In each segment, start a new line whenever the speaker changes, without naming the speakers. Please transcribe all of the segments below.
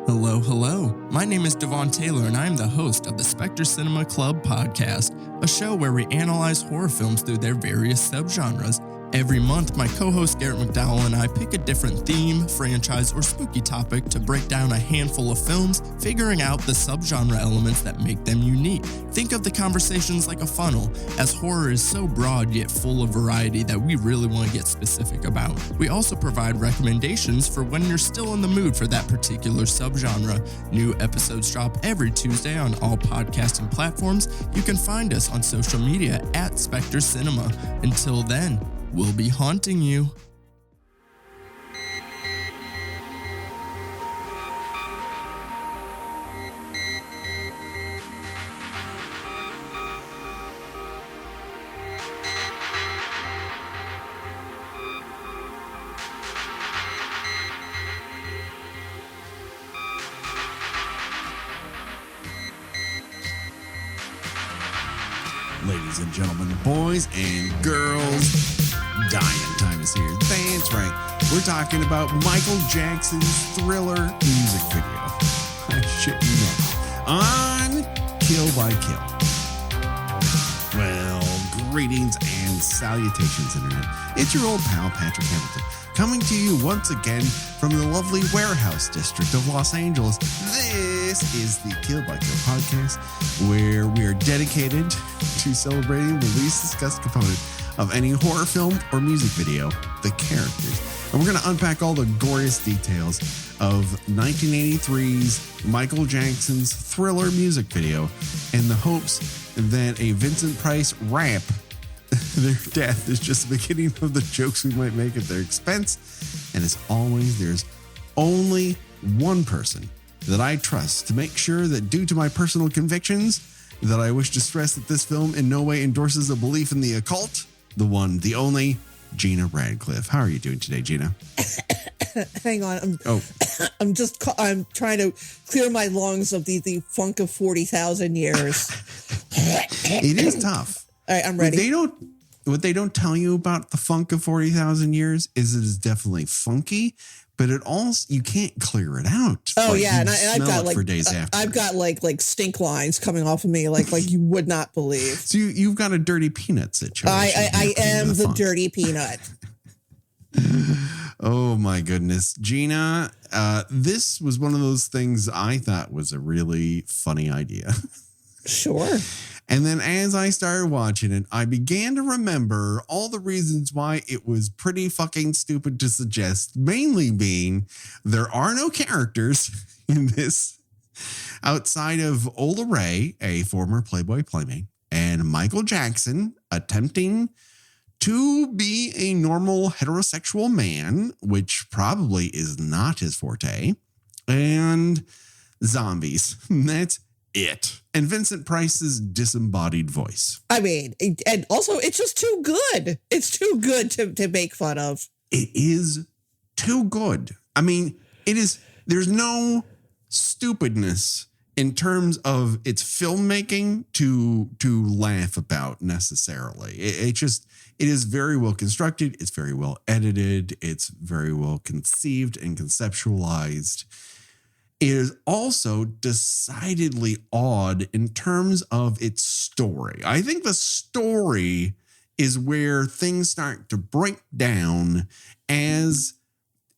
Hello, hello. My name is Devon Taylor, and I am the host of the Spectre Cinema Club podcast, a show where we analyze horror films through their various subgenres. Every month, my co-host Garrett McDowell and I pick a different theme, franchise, or spooky topic to break down a handful of films, figuring out the subgenre elements that make them unique. Think of the conversations like a funnel, as horror is so broad yet full of variety that we really want to get specific about. We also provide recommendations for when you're still in the mood for that particular subgenre. New episodes drop every Tuesday on all podcasting platforms. You can find us on social media at Spectre Cinema. Until then, we'll be haunting you.
Ladies and gentlemen, boys and girls, dying time is here. That's right. We're talking about Michael Jackson's Thriller music video. Shit, you know. On Kill by Kill. Well, greetings and salutations, Internet. It's your old pal, Patrick Hamilton, coming to you once again from the lovely Warehouse District of Los Angeles. This is the Kill by Kill podcast, where we are dedicated to celebrating the least discussed component of any horror film or music video, the characters. And we're going to unpack all the glorious details of 1983's Michael Jackson's Thriller music video in the hopes that a Vincent Price rap, their death, is just the beginning of the jokes we might make at their expense. And as always, there's only one person that I trust to make sure that, due to my personal convictions, that I wish to stress that this film in no way endorses a belief in the occult. The one, the only, Gina Radcliffe. How are you doing today, Gina?
Hang on. I'm trying to clear my lungs of the funk of 40,000 years.
It is tough.
All right, I'm ready.
What they don't tell you about the funk of 40,000 years is it is definitely funky, but it also, you can't clear it out.
Oh, like, yeah, and I've got
for days after.
I've got like stink lines coming off of me like you would not believe.
So you've got a dirty peanut situation.
I am the dirty peanut.
Oh my goodness, Gina, this was one of those things I thought was a really funny idea.
Sure.
And then as I started watching it, I began to remember all the reasons why it was pretty fucking stupid to suggest, mainly being there are no characters in this outside of Ola Ray, a former Playboy playmate, and Michael Jackson attempting to be a normal heterosexual man, which probably is not his forte, and zombies. That's it. And Vincent Price's disembodied voice.
I mean, and also it's just too good. It's too good to make fun of.
It is too good. I mean, there's no stupidness in terms of its filmmaking to laugh about necessarily. It is very well constructed. It's very well edited. It's very well conceived and conceptualized. It is also decidedly odd in terms of its story. I think the story is where things start to break down as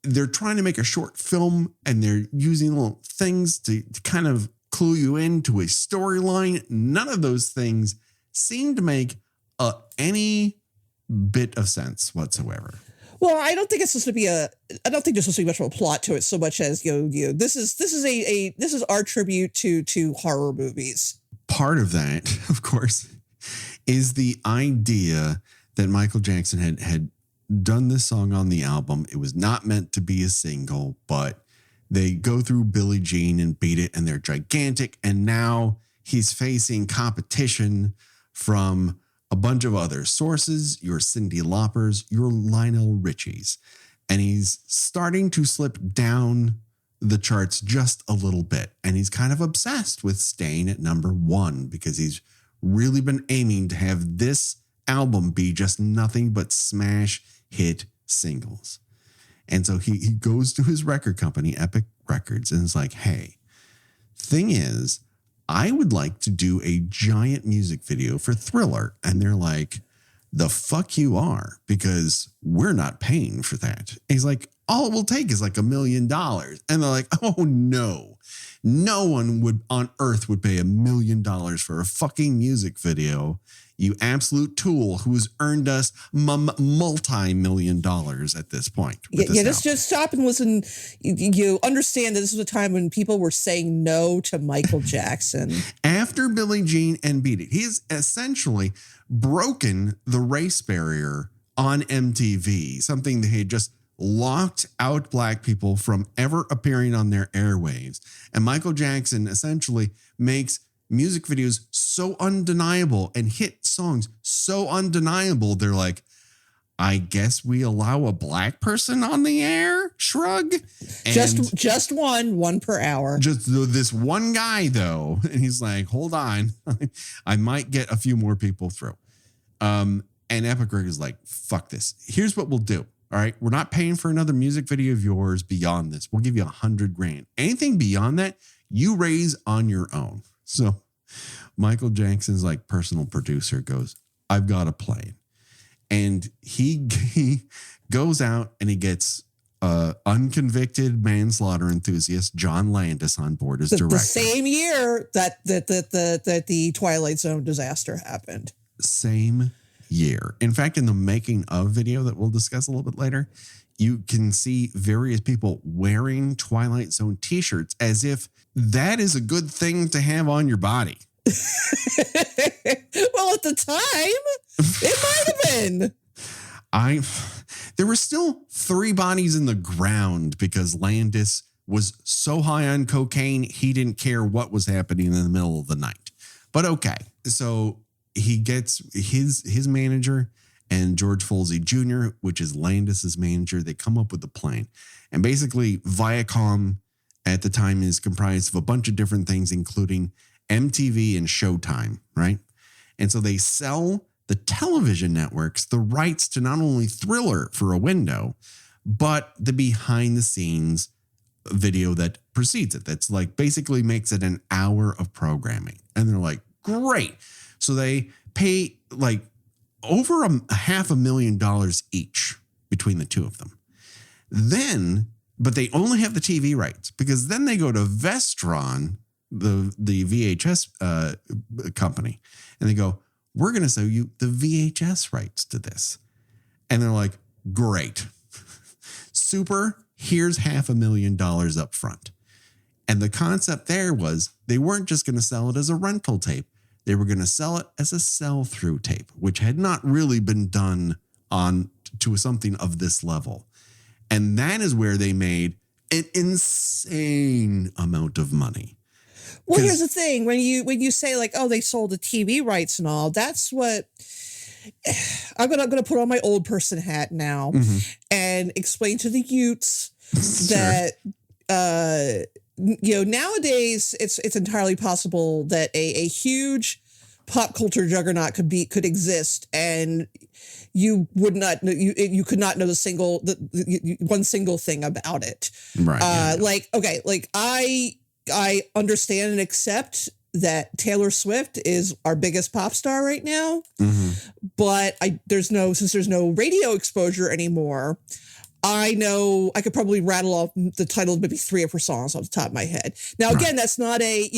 they're trying to make a short film and they're using little things to kind of clue you into a storyline. None of those things seem to make any bit of sense whatsoever.
Well, I don't think it's supposed to be I don't think there's supposed to be much of a plot to it so much as this is our tribute to horror movies.
Part of that, of course, is the idea that Michael Jackson had done this song on the album. It was not meant to be a single, but they go through Billie Jean and Beat It, and they're gigantic. And now he's facing competition from a bunch of other sources, your Cyndi Laupers, your Lionel Richies. And he's starting to slip down the charts just a little bit. And he's kind of obsessed with staying at number one because he's really been aiming to have this album be just nothing but smash hit singles. And so he goes to his record company, Epic Records and is like, hey, thing is, I would like to do a giant music video for Thriller. And they're like, the fuck you are, because we're not paying for that. And he's like, all it will take is like $1 million. And they're like, oh no, no one on earth would pay $1 million for a fucking music video. You absolute tool who's earned us multi-million dollars at this point.
Just stop and listen. You understand that this was a time when people were saying no to Michael Jackson.
After Billie Jean and Beat It, he's essentially broken the race barrier on MTV, something that had just locked out black people from ever appearing on their airwaves. And Michael Jackson essentially makes music videos so undeniable and hit songs so undeniable, they're like, I guess we allow a black person on the air? Shrug. And
just one per hour.
Just this one guy, though. And he's like, hold on. I might get a few more people through. And Epic Records is like, fuck this. Here's what we'll do. All right. We're not paying for another music video of yours beyond this. We'll give you $100,000. Anything beyond that, you raise on your own. So Michael Jackson's like personal producer goes, I've got a plan. And he goes out and he gets unconvicted manslaughter enthusiast John Landis on board as director. The
same year that the Twilight Zone disaster happened.
Same year. In fact, in the making of video that we'll discuss a little bit later, you can see various people wearing Twilight Zone t-shirts as if that is a good thing to have on your body.
Well, at the time, it might have been.
There were still 3 bodies in the ground because Landis was so high on cocaine, he didn't care what was happening in the middle of the night. But okay, so he gets his manager and George Folsey Jr., which is Landis's manager. They come up with a plan. And basically, Viacom at the time is comprised of a bunch of different things, including MTV and Showtime, right? And so they sell the television networks the rights to not only Thriller for a window, but the behind the scenes video that precedes it. That's like basically makes it an hour of programming. And they're like, great. So they pay like over $500,000 each between the two of them. But they only have the TV rights because then they go to Vestron, the VHS company, and they go, we're going to sell you the VHS rights to this. And they're like, great. Super. Here's $500,000 up front. And the concept there was they weren't just going to sell it as a rental tape. They were going to sell it as a sell-through tape, which had not really been done to something of this level. And that is where they made an insane amount of money.
Well, here's the thing. When you say like, oh, they sold the TV rights and all, that's what I'm gonna put on my old person hat now and explain to the youths that nowadays it's entirely possible that a huge pop culture juggernaut could exist and you would not you could not know one single thing about it.
Right.
I understand and accept that Taylor Swift is our biggest pop star right now, but since there's no radio exposure anymore, I know I could probably rattle off the title of maybe 3 of her songs off the top of my head. Now, again, that's not I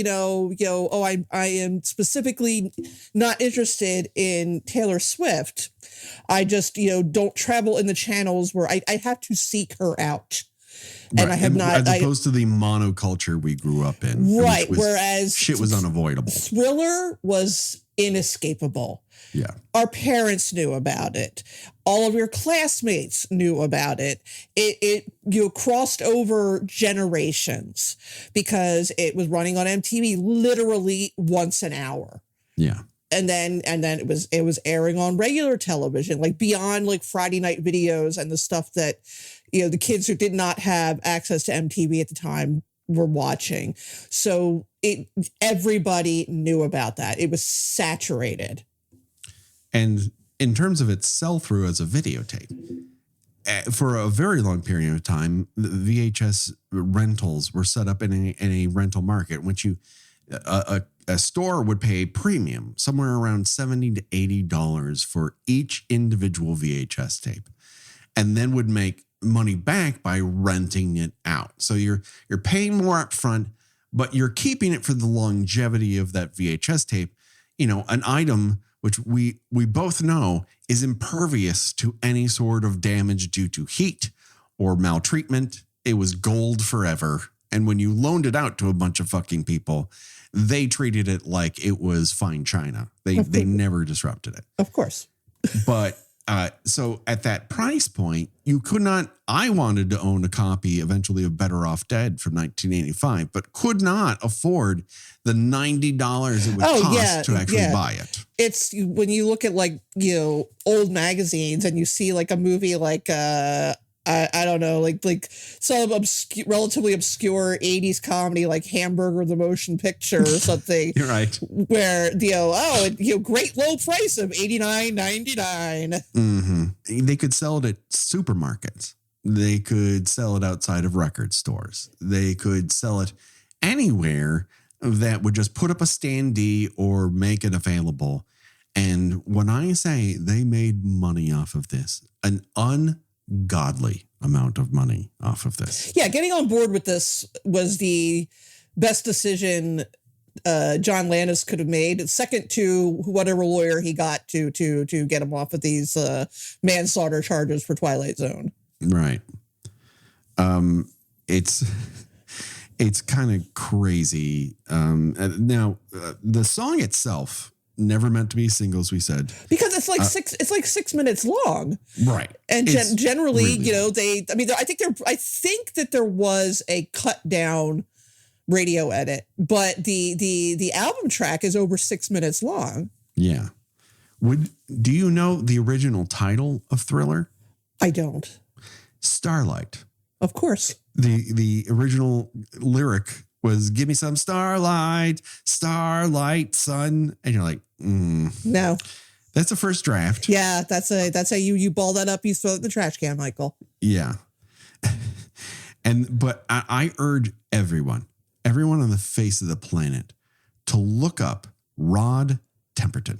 am specifically not interested in Taylor Swift. I just, don't travel in the channels where I have to seek her out. And I have not,
as opposed to the monoculture we grew up in,
right? Whereas
shit was unavoidable.
Thriller was inescapable.
Yeah,
our parents knew about it. All of your classmates knew about it. It crossed over generations because it was running on MTV literally once an hour.
Yeah.
And then it was airing on regular television, like beyond like Friday night videos and the stuff that, the kids who did not have access to MTV at the time were watching. So everybody knew about that. It was saturated.
And in terms of its sell-through as a videotape, for a very long period of time, the VHS rentals were set up in a rental market, which a store would pay a premium, somewhere around $70 to $80 for each individual VHS tape, and then would make money back by renting it out. So you're paying more up front, but you're keeping it for the longevity of that VHS tape. You know, an item which we both know is impervious to any sort of damage due to heat or maltreatment. It was gold forever. And when you loaned it out to a bunch of fucking people, they treated it like it was fine china. They never disrupted it.
Of course.
But so at that price point, you could not. I wanted to own a copy eventually of Better Off Dead from 1985, but could not afford the $90 it would cost to actually buy it.
It's when you look at like, you know, old magazines and you see like a movie like I don't know, like some relatively obscure 80s comedy like Hamburger the Motion Picture or something.
You're right.
Where, great low price of $89.99.
Mm-hmm. They could sell it at supermarkets. They could sell it outside of record stores. They could sell it anywhere that would just put up a standee or make it available. And when I say they made money off of this, an ungodly amount of money off of this.
Yeah, getting on board with this was the best decision John Landis could have made, second to whatever lawyer he got to get him off of these manslaughter charges for Twilight Zone.
Right. It's kind of crazy. Now, the song itself never meant to be singles, we said,
because it's like 6 minutes long,
right?
And generally,
really
I think that there was a cut down radio edit, but the album track is over 6 minutes long.
Yeah. Do you know the original title of Thriller?
I don't.
Starlight.
Of course.
The original lyric was "Give me some starlight, starlight, sun," and you're like,
no,
that's a first draft.
Yeah, that's how you ball that up, you throw it in the trash can, Michael.
Yeah, but I urge everyone on the face of the planet to look up Rod Temperton.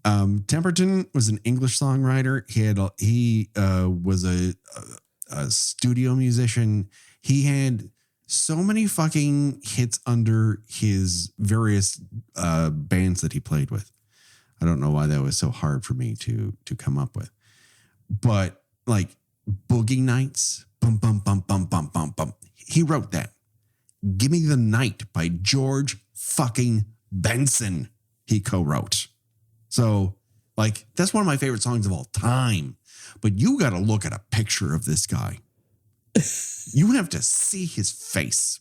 Temperton was an English songwriter. He was a studio musician. He had so many fucking hits under his various bands that he played with. I don't know why that was so hard for me to come up with. But like Boogie Nights, bum, bum, bum, bum, bum, bum, bum. He wrote that. Give Me the Night by George fucking Benson. He co-wrote. So like, that's one of my favorite songs of all time. But you got to look at a picture of this guy. You have to see his face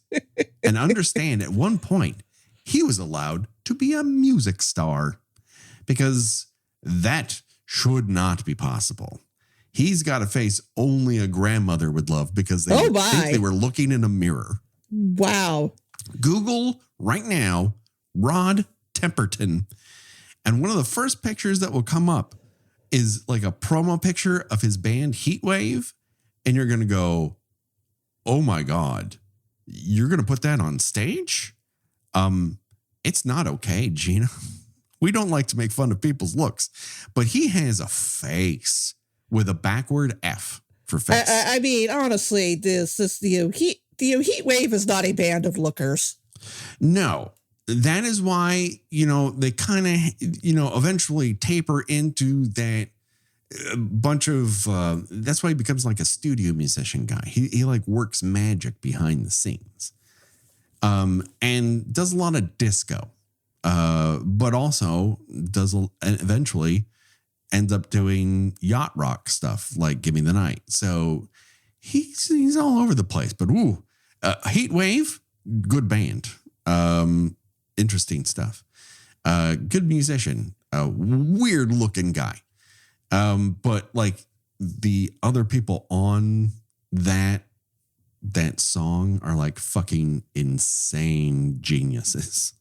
and understand at one point he was allowed to be a music star, because that should not be possible. He's got a face only a grandmother would love, because they think they were looking in a mirror.
Wow.
Google right now, Rod Temperton. And one of the first pictures that will come up is like a promo picture of his band Heatwave. And you're going to go, oh my God, you're going to put that on stage? It's not okay, Gina. We don't like to make fun of people's looks, but he has a face with a backward F for face.
I mean, honestly, Heatwave is not a band of lookers.
No. That is why, they kind of, eventually taper into that bunch of, that's why he becomes like a studio musician guy. He like works magic behind the scenes, and does a lot of disco, but also eventually ends up doing yacht rock stuff like Give Me the Night. So he's all over the place, but Heatwave, good band. Interesting stuff. Good musician, weird looking guy. But like the other people on that song are like fucking insane geniuses.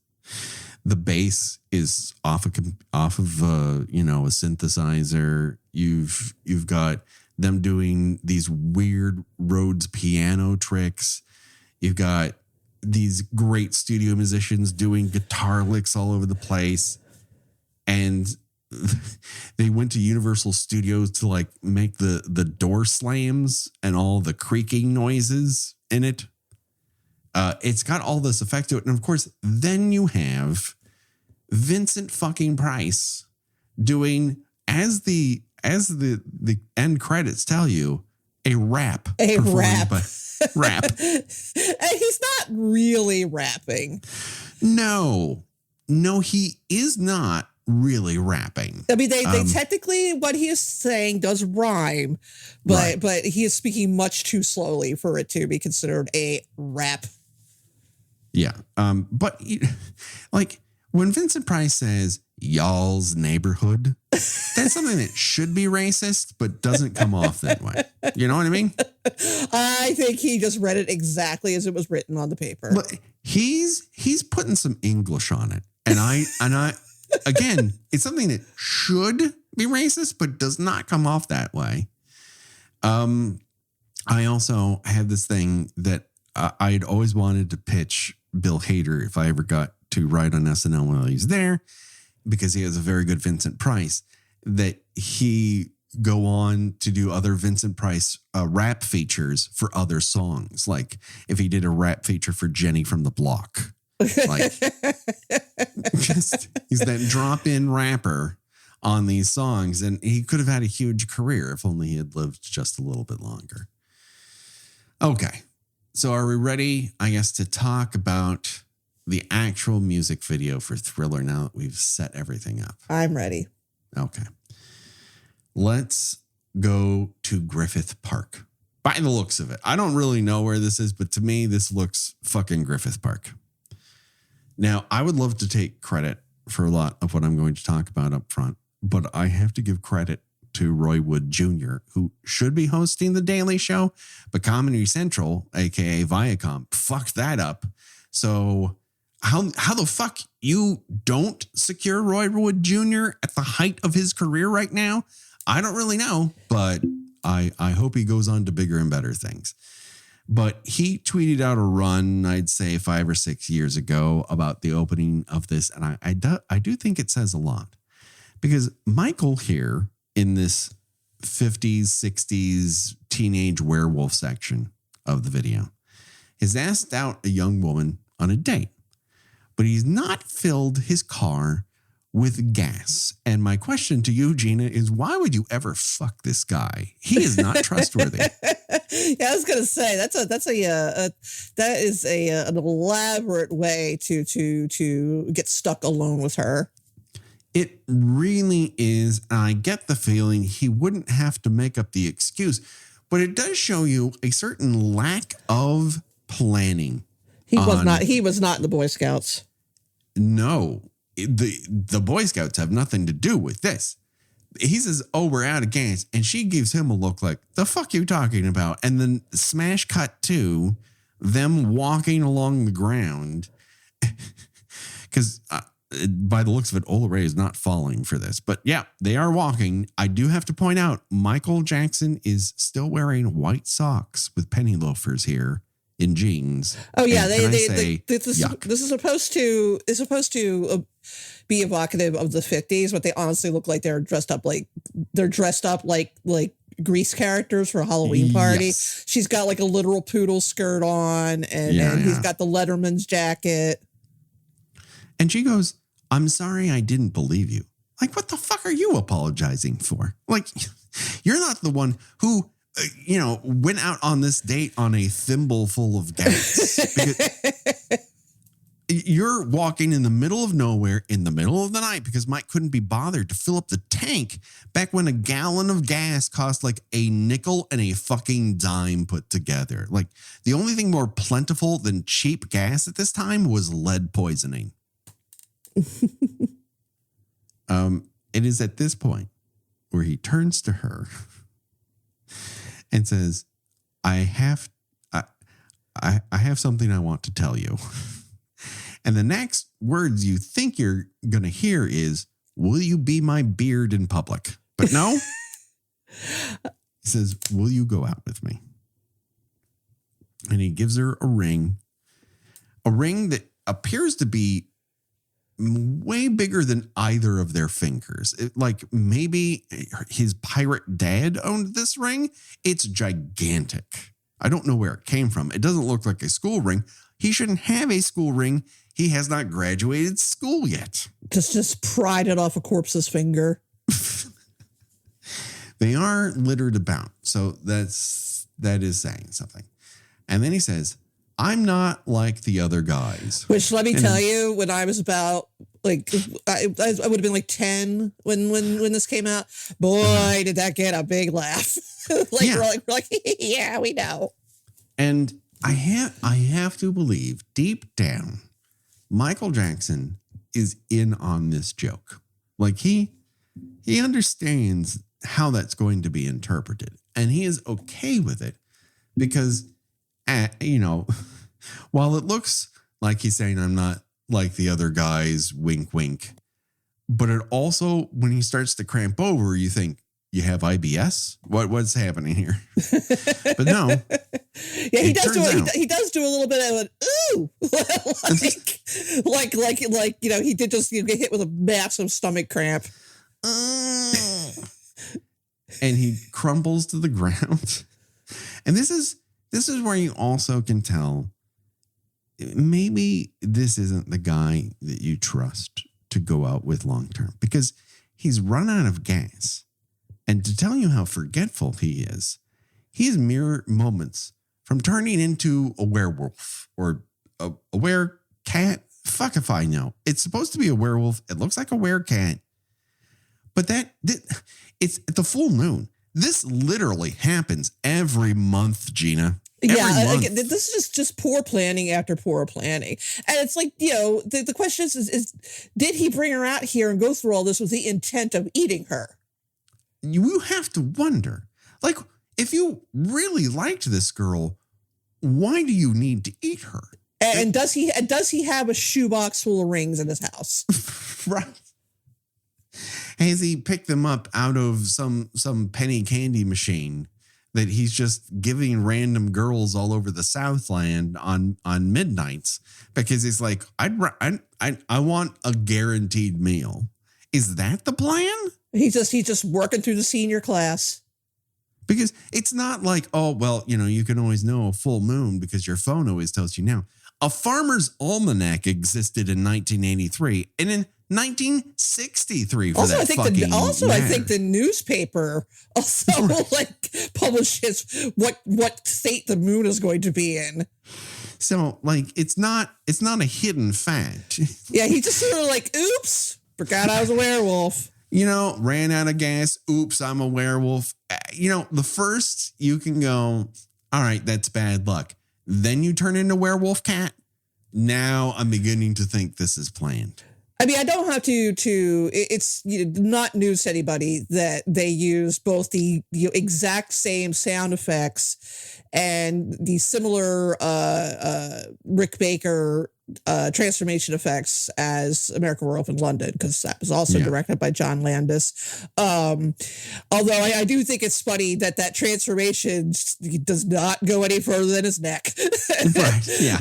The bass is off of a synthesizer. You've got them doing these weird Rhodes piano tricks. You've got these great studio musicians doing guitar licks all over the place. And they went to Universal Studios to like make the door slams and all the creaking noises in it. It's got all this effect to it. And of course, then you have Vincent fucking Price doing, as the end credits tell you, a rap.
Rap.
Rap.
And he's not really rapping.
No, he is not really rapping.
I mean, they technically, what he is saying does rhyme, but he is speaking much too slowly for it to be considered a rap.
Yeah. But like when Vincent Price says y'all's neighborhood, that's something that should be racist, but doesn't come off that way. You know what I mean?
I think he just read it exactly as it was written on the paper.
But he's putting some English on it. And I again, it's something that should be racist, but does not come off that way. I also had this thing that I'd always wanted to pitch Bill Hader if I ever got to write on SNL while he's there, because he has a very good Vincent Price, that he go on to do other Vincent Price rap features for other songs. Like if he did a rap feature for Jenny from the Block, like he's that drop-in rapper on these songs, and he could have had a huge career if only he had lived just a little bit longer. Okay. So are we ready, I guess, to talk about the actual music video for Thriller now that we've set everything up?
I'm ready.
Okay. Let's go to Griffith Park. By the looks of it. I don't really know where this is, but to me, this looks fucking Griffith Park. Now, I would love to take credit for a lot of what I'm going to talk about up front, but I have to give credit to Roy Wood Jr., who should be hosting The Daily Show, but Comedy Central, aka Viacom, fucked that up. So how the fuck you don't secure Roy Wood Jr. at the height of his career right now? I don't really know, but I hope he goes on to bigger and better things. But he tweeted out a run, I'd say 5 or 6 years ago, about the opening of this, and I do think it says a lot, because Michael here in this 50s, 60s teenage werewolf section of the video has asked out a young woman on a date, but he's not filled his car with gas. And my question to you, Gina, is why would you ever fuck this guy? He is not trustworthy.
Yeah, I was gonna say that is an elaborate way to get stuck alone with her.
It really is. And I get the feeling he wouldn't have to make up the excuse, but it does show you a certain lack of planning.
He was not in the Boy Scouts.
No, the Boy Scouts have nothing to do with this. He says, "Oh, we're out of gas," and she gives him a look like, "The fuck you talking about?" And then smash cut to them walking along the ground, because by the looks of it, Ola Ray is not falling for this. But yeah, they are walking. I do have to point out, Michael Jackson is still wearing white socks with penny loafers here in jeans.
Oh yeah,
this
is supposed to be evocative of the 50s, but they honestly look like they're dressed up like Grease characters for a Halloween party.
Yes.
She's got like a literal poodle skirt on, and he's got the Letterman's jacket.
And she goes, "I'm sorry I didn't believe you." Like, what the fuck are you apologizing for? Like, you're not the one who, went out on this date on a thimble full of gas. You're walking in the middle of nowhere in the middle of the night because Mike couldn't be bothered to fill up the tank back when a gallon of gas cost like a nickel and a fucking dime put together. Like, the only thing more plentiful than cheap gas at this time was lead poisoning. It is at this point where he turns to her and says, I have something I want to tell you. And the next words you think you're going to hear is, will you be my beard in public? But no. He says, will you go out with me? And he gives her a ring that appears to be way bigger than either of their fingers. Like maybe his pirate dad owned this ring. It's gigantic. I don't know where it came from. It doesn't look like a school ring. He shouldn't have a school ring. He has not graduated school yet.
Just pried it off a corpse's finger.
They are littered about. So that is saying something. And then he says, I'm not like the other guys.
Which, let me tell you, when I was about, like, I would have been like 10 when this came out. Boy, did that get a big laugh. We're like, yeah, we know.
And I have to believe deep down, Michael Jackson is in on this joke. Like he understands how that's going to be interpreted, and he is okay with it because, while it looks like he's saying I'm not like the other guys, wink, wink, but it also, when he starts to cramp over, you think, you have IBS? What's happening here? But no.
Yeah, he does do a little bit of an ooh, like he did just get hit with a massive stomach cramp.
And he crumbles to the ground. And this is where you also can tell maybe this isn't the guy that you trust to go out with long term, because he's run out of gas. And to tell you how forgetful he is mere moments from turning into a werewolf or a werecat. Fuck if I know. It's supposed to be a werewolf. It looks like a werecat. But it's the full moon. This literally happens every month, Gina.
Again, this is just poor planning after poor planning. And it's like, the question is did he bring her out here and go through all this with the intent of eating her?
You have to wonder, like, if you really liked this girl, why do you need to eat her?
And does he have a shoebox full of rings in his house?
Right. Has he picked them up out of some penny candy machine that he's just giving random girls all over the Southland on midnights because he's like, I want a guaranteed meal. Is that the plan? He's
just working through the senior class.
Because it's not like, oh, well, you can always know a full moon because your phone always tells you now. A farmer's almanac existed in 1983 and in 1963 for
also,
that fucking
I think the newspaper also publishes what state the moon is going to be in.
So it's not a hidden fact.
Yeah, he just sort of like, oops, forgot I was a werewolf.
Ran out of gas. Oops, I'm a werewolf. The first you can go, all right, that's bad luck. Then you turn into werewolf cat. Now I'm beginning to think this is planned.
I mean, I don't have it's not news to anybody that they use both the exact same sound effects and the similar Rick Baker transformation effects as American Werewolf in London, because that was also directed by John Landis. Although I do think it's funny that transformation does not go any further than his neck.
Right. Yeah.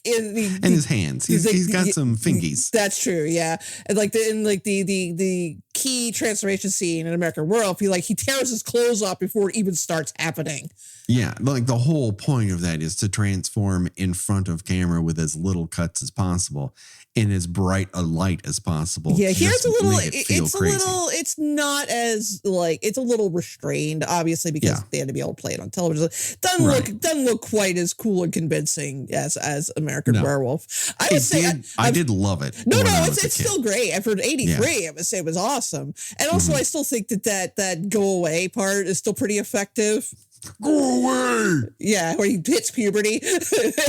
And
his hands. He's got some fingies.
That's true. Yeah. And the key transformation scene in American Werewolf, he tears his clothes off before it even starts happening.
Yeah, the whole point of that is to transform in front of camera with as little cuts as possible in as bright a light as possible.
Yeah, here's a little, it's not as it's a little restrained, obviously, because they had to be able to play it on television. Doesn't look quite as cool and convincing as American Werewolf. I
did love it.
No, it's still great. For 83, I would say it was awesome. And also I still think that go away part is still pretty effective.
Go away.
Yeah, where he hits puberty.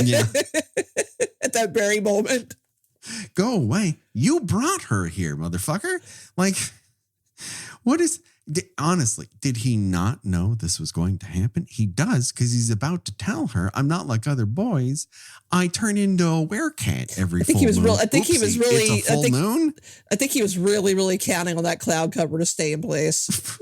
Yeah. At that very moment. Go
away. You brought her here, motherfucker. Honestly, did he not know this was going to happen? He does, because he's about to tell her, I'm not like other boys. I turn into a werecat every full moon.
I think he was really.
It's a full moon?
I think he was really counting on that cloud cover to stay in place.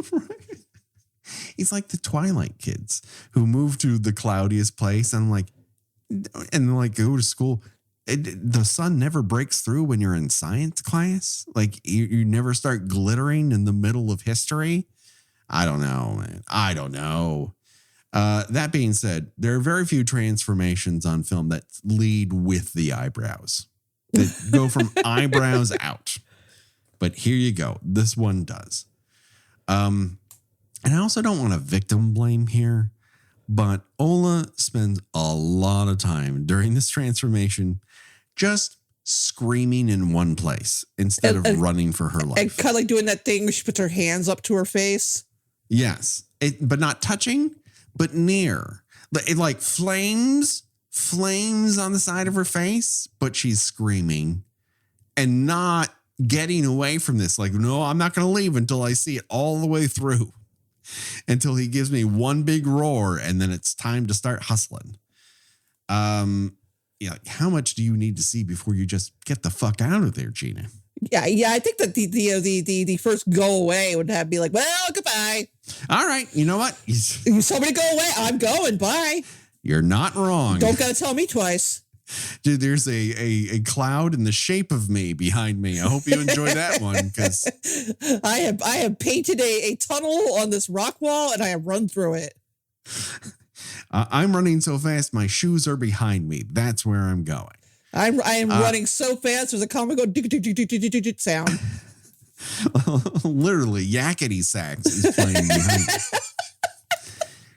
He's like the Twilight kids who move to the cloudiest place and go to school. The sun never breaks through when you're in science class. Like you never start glittering in the middle of history. I don't know, man. I don't know. That being said, there are very few transformations on film that lead with the eyebrows, that go from eyebrows out. But here you go. This one does. And I also don't want to victim blame here, but Ola spends a lot of time during this transformation just screaming in one place instead of running for her life.
And kind of like doing that thing where she puts her hands up to her face.
Yes. But not touching, but near. It like flames on the side of her face, but she's screaming and not getting away from this. Like, no, I'm not going to leave until I see it all the way through. Until he gives me one big roar, and then it's time to start hustling. How much do you need to see before you just get the fuck out of there, Gina?
Yeah. I think that the first go away would be like, well, goodbye.
All right, you know what?
You told me to go away. I'm going. Bye.
You're not wrong.
Don't gotta tell me twice.
Dude, there's a cloud in the shape of me behind me. I hope you enjoy that one, because
I have painted a tunnel on this rock wall and I have run through it.
I'm running so fast, my shoes are behind me. That's where I'm going.
I am running so fast. There's a comic sound.
Literally, yakety sax is playing behind me.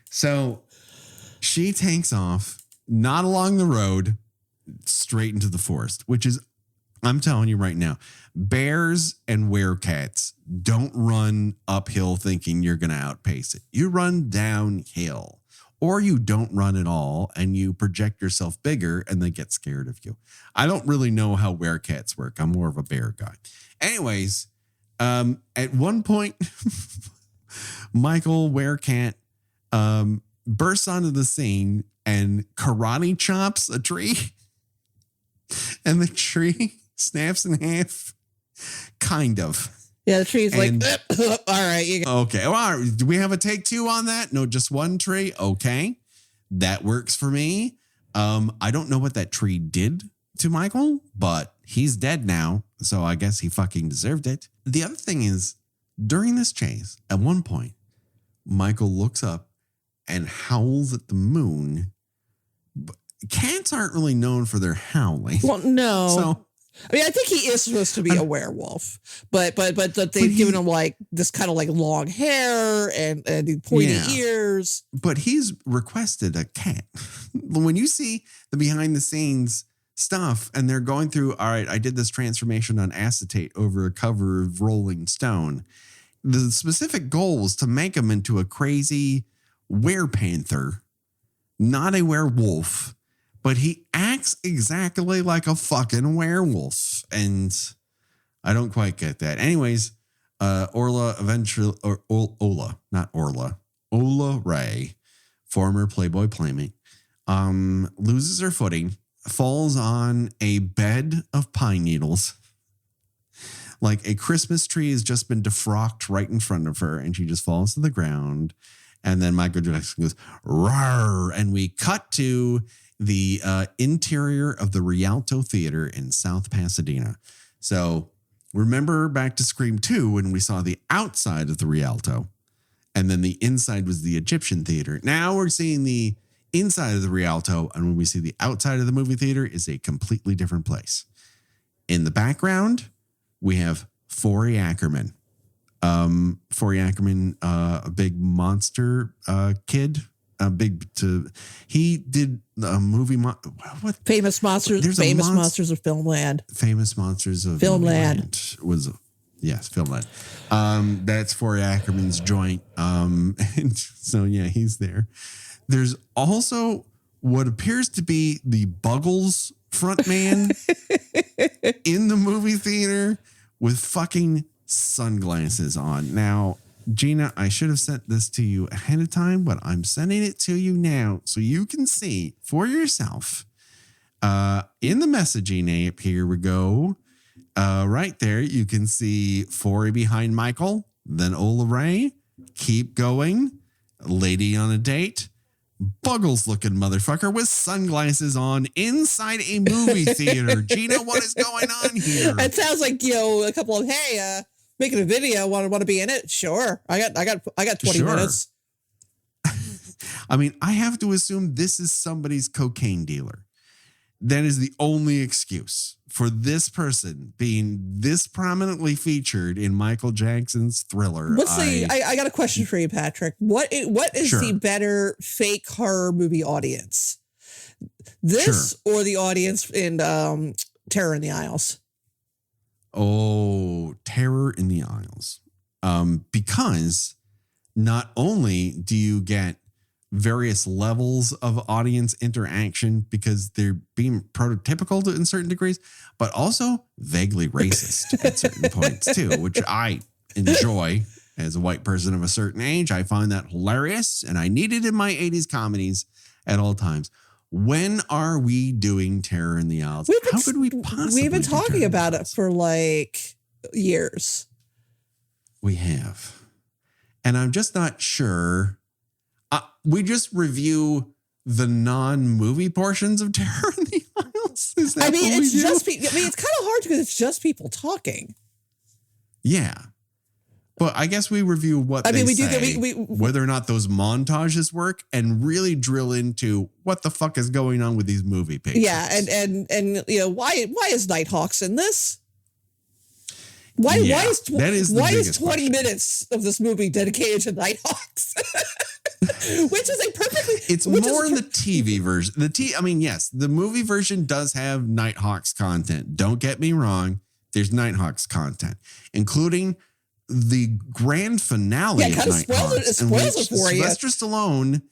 So she takes off, not along the road, straight into the forest, which is, I'm telling you right now, bears and werecats don't run uphill thinking you're going to outpace it. You run downhill, or you don't run at all and you project yourself bigger and they get scared of you. I don't really know how werecats work. I'm more of a bear guy. Anyways, at one point, Michael Werecat bursts onto the scene and karate chops a tree. And the tree snaps in half. Kind of.
Yeah, the tree's like, all right.
Okay. Well, all right. Do we have a take two on that? No, just one tree. Okay. That works for me. I don't know what that tree did to Michael, but he's dead now. So I guess he fucking deserved it. The other thing is, during this chase, at one point, Michael looks up and howls at the moon. Cats aren't really known for their howling.
Well, no.
So,
I mean, I think he is supposed to be a werewolf, but they've given him like this kind of like long hair and pointy ears.
But he's requested a cat. When you see the behind the scenes stuff and they're going through, all right, I did this transformation on acetate over a cover of Rolling Stone. The specific goal was to make him into a crazy werepanther, not a werewolf. But he acts exactly like a fucking werewolf. And I don't quite get that. Anyways, Ola Ray, former Playboy Playmate, loses her footing, falls on a bed of pine needles. Like a Christmas tree has just been defrocked right in front of her, and she just falls to the ground. And then Michael Jackson goes, "Rawr," and we cut to the interior of the Rialto Theater in South Pasadena. So remember back to Scream 2 when we saw the outside of the Rialto, and then the inside was the Egyptian Theater. Now we're seeing the inside of the Rialto, and when we see the outside of the movie theater is a completely different place. In the background, we have Forey Ackerman. Forey Ackerman, a big monster kid. He did a movie.
Famous Monsters of Filmland.
Famous Monsters of
Filmland
was Filmland. That's Forey Ackerman's joint. And so yeah, he's there. There's also what appears to be the Buggles frontman in the movie theater with fucking sunglasses on. Now, Gina, I should have sent this to you ahead of time, but I'm sending it to you now so you can see for yourself. In the messaging app, here we go. Right there, you can see Forey behind Michael, then Ola Ray, keep going, lady on a date, Buggles looking motherfucker with sunglasses on inside a movie theater. Gina, what is going on here?
It sounds like, a couple of, hey, making a video, want to be in it? Sure. I got 20 minutes.
I mean, I have to assume this is somebody's cocaine dealer. That is the only excuse for this person being this prominently featured in Michael Jackson's Thriller.
I got a question for you, Patrick. What is the better fake horror movie audience? This or the audience in Terror in the Aisles?
Oh, Terror in the Aisles. Because not only do you get various levels of audience interaction because they're being prototypical in certain degrees, but also vaguely racist at certain points too, which I enjoy as a white person of a certain age. I find that hilarious, and I need it in my 80s comedies at all times. When are we doing Terror in the Aisles? How could we possibly?
We've been talking about it for like years.
We have. And I'm just not sure. We just review the non-movie portions of Terror in the Aisles. Is that what we do?
It's kind of hard because it's just people talking.
Yeah. But I guess we review what they say, whether or not those montages work, and really drill into what the fuck is going on with these movie pages.
Yeah, and why is Nighthawks in this? Why is 20 minutes of this movie dedicated to Nighthawks? Which is a perfectly.
It's more in the TV version. Yes, the movie version does have Nighthawks content. Don't get me wrong. There's Nighthawks content, including the grand finale of Nighthawks, in which Sylvester Stallone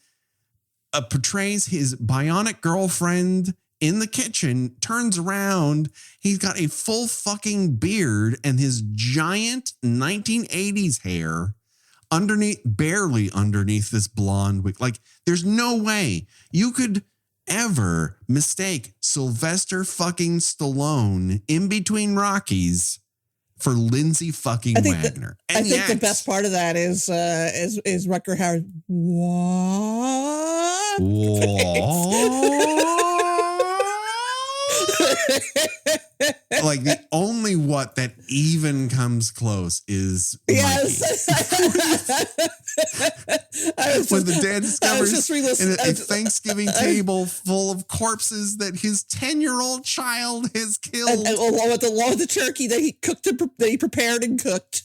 portrays his bionic girlfriend in the kitchen, turns around, he's got a full fucking beard and his giant 1980s hair barely underneath this blonde wig. Like, there's no way you could ever mistake Sylvester fucking Stallone in between Rockies for Lindsay fucking Wagner.
I think the best part of that is Rutger Hauer. What?
Like, the only what that even comes close is
yes.
when the dad discovers a Thanksgiving table full of corpses that his 10-year-old child has killed,
and along with the turkey that he cooked, that he prepared and cooked.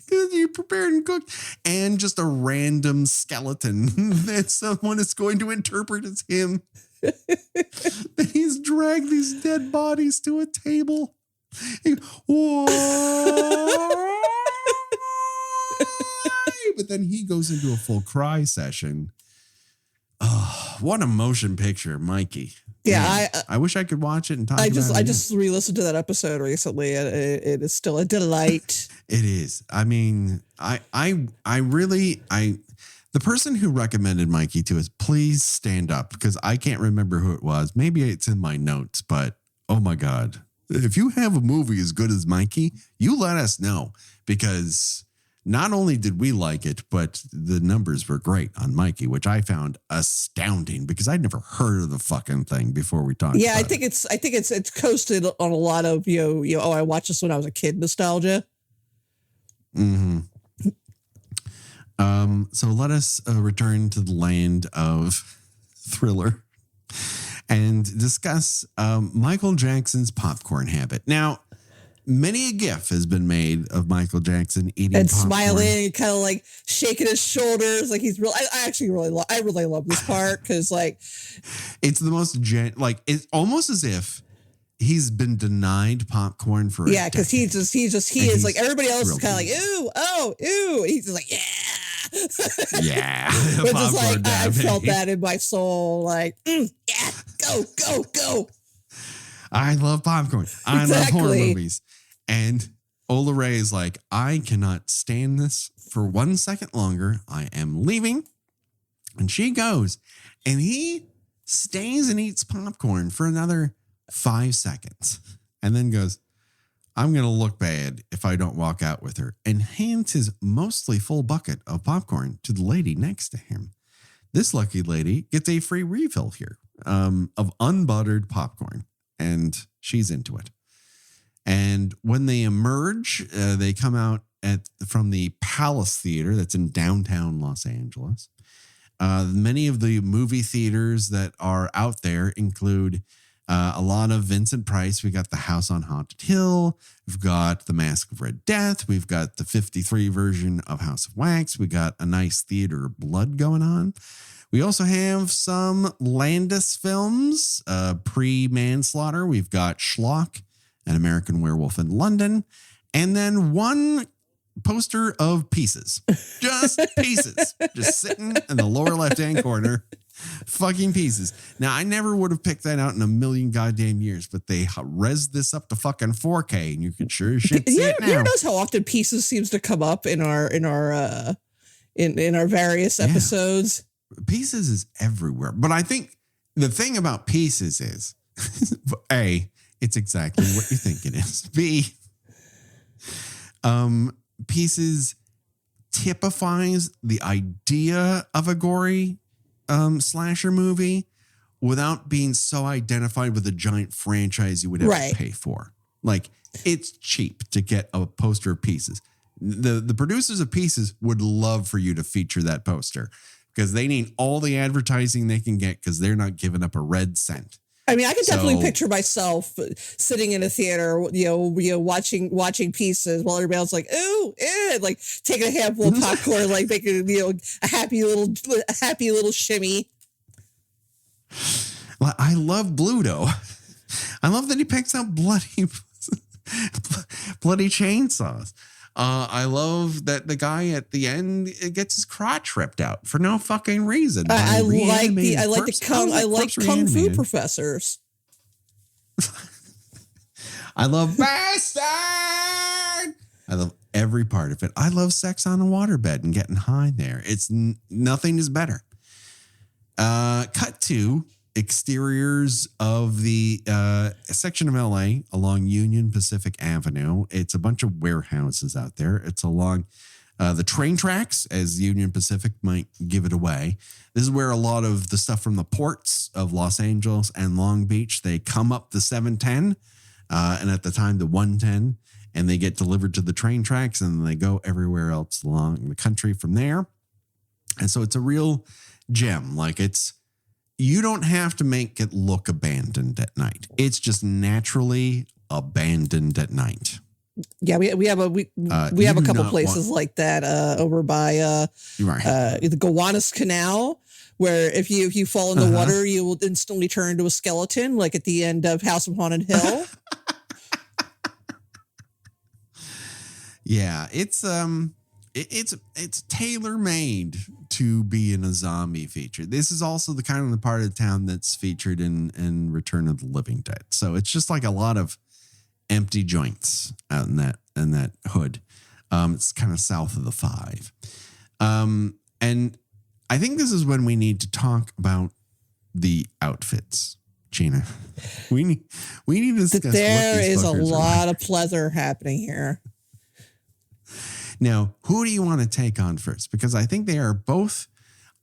You prepared and cooked, and just a random skeleton that someone is going to interpret as him. That he's dragged these dead bodies to a table. But then he goes into a full cry session. Oh, what a motion picture, Mikey.
Yeah,
man, I wish I could watch it and talk about it.
I just re-listened to that episode recently, and it is still a delight.
It is. I mean, the person who recommended Mikey to us, please stand up, because I can't remember who it was. Maybe it's in my notes, but oh my God. If you have a movie as good as Mikey, you let us know, because not only did we like it, but the numbers were great on Mikey, which I found astounding because I'd never heard of the fucking thing before we talked about it.
I think it's coasted on a lot of, I watched this when I was a kid nostalgia.
Mm-hmm. So let us return to the land of Thriller and discuss Michael Jackson's popcorn habit. Now, many a gif has been made of Michael Jackson eating
and
popcorn.
Smiling and kind of like shaking his shoulders, like he's real. I really love this part because
it's the most it's almost as if he's been denied popcorn for
because he is like everybody else is kind of like ooh, oh, ooh. He's just like
yeah.
Which is like I felt that in my soul, like yeah, go.
I love popcorn. I love horror movies. And Ola Ray is like, I cannot stand this for 1 second longer. I am leaving. And she goes, and he stays and eats popcorn for another 5 seconds and then goes, I'm going to look bad if I don't walk out with her, and hands his mostly full bucket of popcorn to the lady next to him. This lucky lady gets a free refill here of unbuttered popcorn, and she's into it. And when they emerge, they come out from the Palace Theater that's in downtown Los Angeles. Many of the movie theaters that are out there include a lot of Vincent Price. We got The House on Haunted Hill. We've got The Mask of Red Death. We've got the 53 version of House of Wax. We got a nice theater of blood going on. We also have some Landis films, pre-manslaughter. We've got Schlock, An American Werewolf in London, and then one poster of Pieces. Just Pieces. Just sitting in the lower left-hand corner. Fucking Pieces. Now, I never would have picked that out in a million goddamn years, but they res this up to fucking 4K, and you can sure as shit see it now.
You notice how often Pieces seems to come up in our various episodes?
Pieces is everywhere. But I think the thing about Pieces is, A, it's exactly what you think it is. B, Pieces typifies the idea of a gory slasher movie without being so identified with a giant franchise you would have to pay for. Like, it's cheap to get a poster of Pieces. The producers of Pieces would love for you to feature that poster because they need all the advertising they can get because they're not giving up a red cent.
I mean, I can definitely picture myself sitting in a theater, watching Pieces while everybody else like, ooh, like taking a handful of popcorn, like making, a happy little shimmy.
Well, I love Bluto. I love that he picks out bloody chainsaws. I love that the guy at the end gets his crotch ripped out for no fucking reason.
I like kung fu professors.
I love Bastard. I love every part of it. I love sex on a waterbed and getting high there. It's nothing is better. Cut to exteriors of the section of LA along Union Pacific Avenue. It's a bunch of warehouses out there. It's along the train tracks, as Union Pacific might give it away. This is where a lot of the stuff from the ports of Los Angeles and Long Beach, they come up the 710 and at the time the 110, and they get delivered to the train tracks and they go everywhere else along the country from there. And so it's a real gem. Like, you don't have to make it look abandoned at night. It's just naturally abandoned at night.
Yeah, we have a couple places like that over by the Gowanus Canal, where if you fall in the water, you will instantly turn into a skeleton, like at the end of House of Haunted Hill.
Yeah, it's tailor-made to be in a zombie feature. This is also the kind of the part of town that's featured in Return of the Living Dead. So it's just like a lot of empty joints out in that hood. It's kind of south of the 5. And I think this is when we need to talk about the outfits, Gina. We need to discuss.
There is a lot of pleather happening here.
Now, who do you want to take on first? Because I think they are both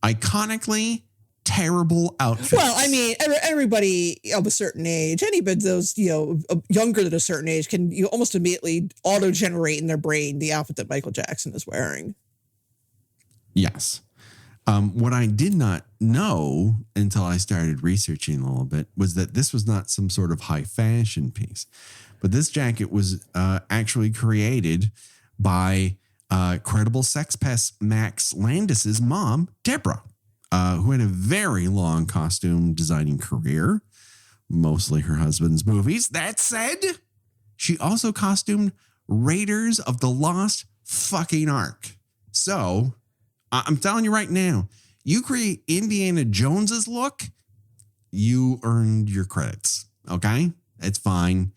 iconically terrible outfits.
Well, I mean, everybody of a certain age, anybody those, younger than a certain age can almost immediately auto-generate in their brain the outfit that Michael Jackson is wearing.
Yes. What I did not know until I started researching a little bit was that this was not some sort of high fashion piece, but this jacket was actually created by credible sex pest Max Landis's mom, Deborah, who had a very long costume designing career, mostly her husband's movies. That said, she also costumed Raiders of the Lost fucking Ark. So I'm telling you right now, you create Indiana Jones's look, you earned your credits. Okay, it's fine.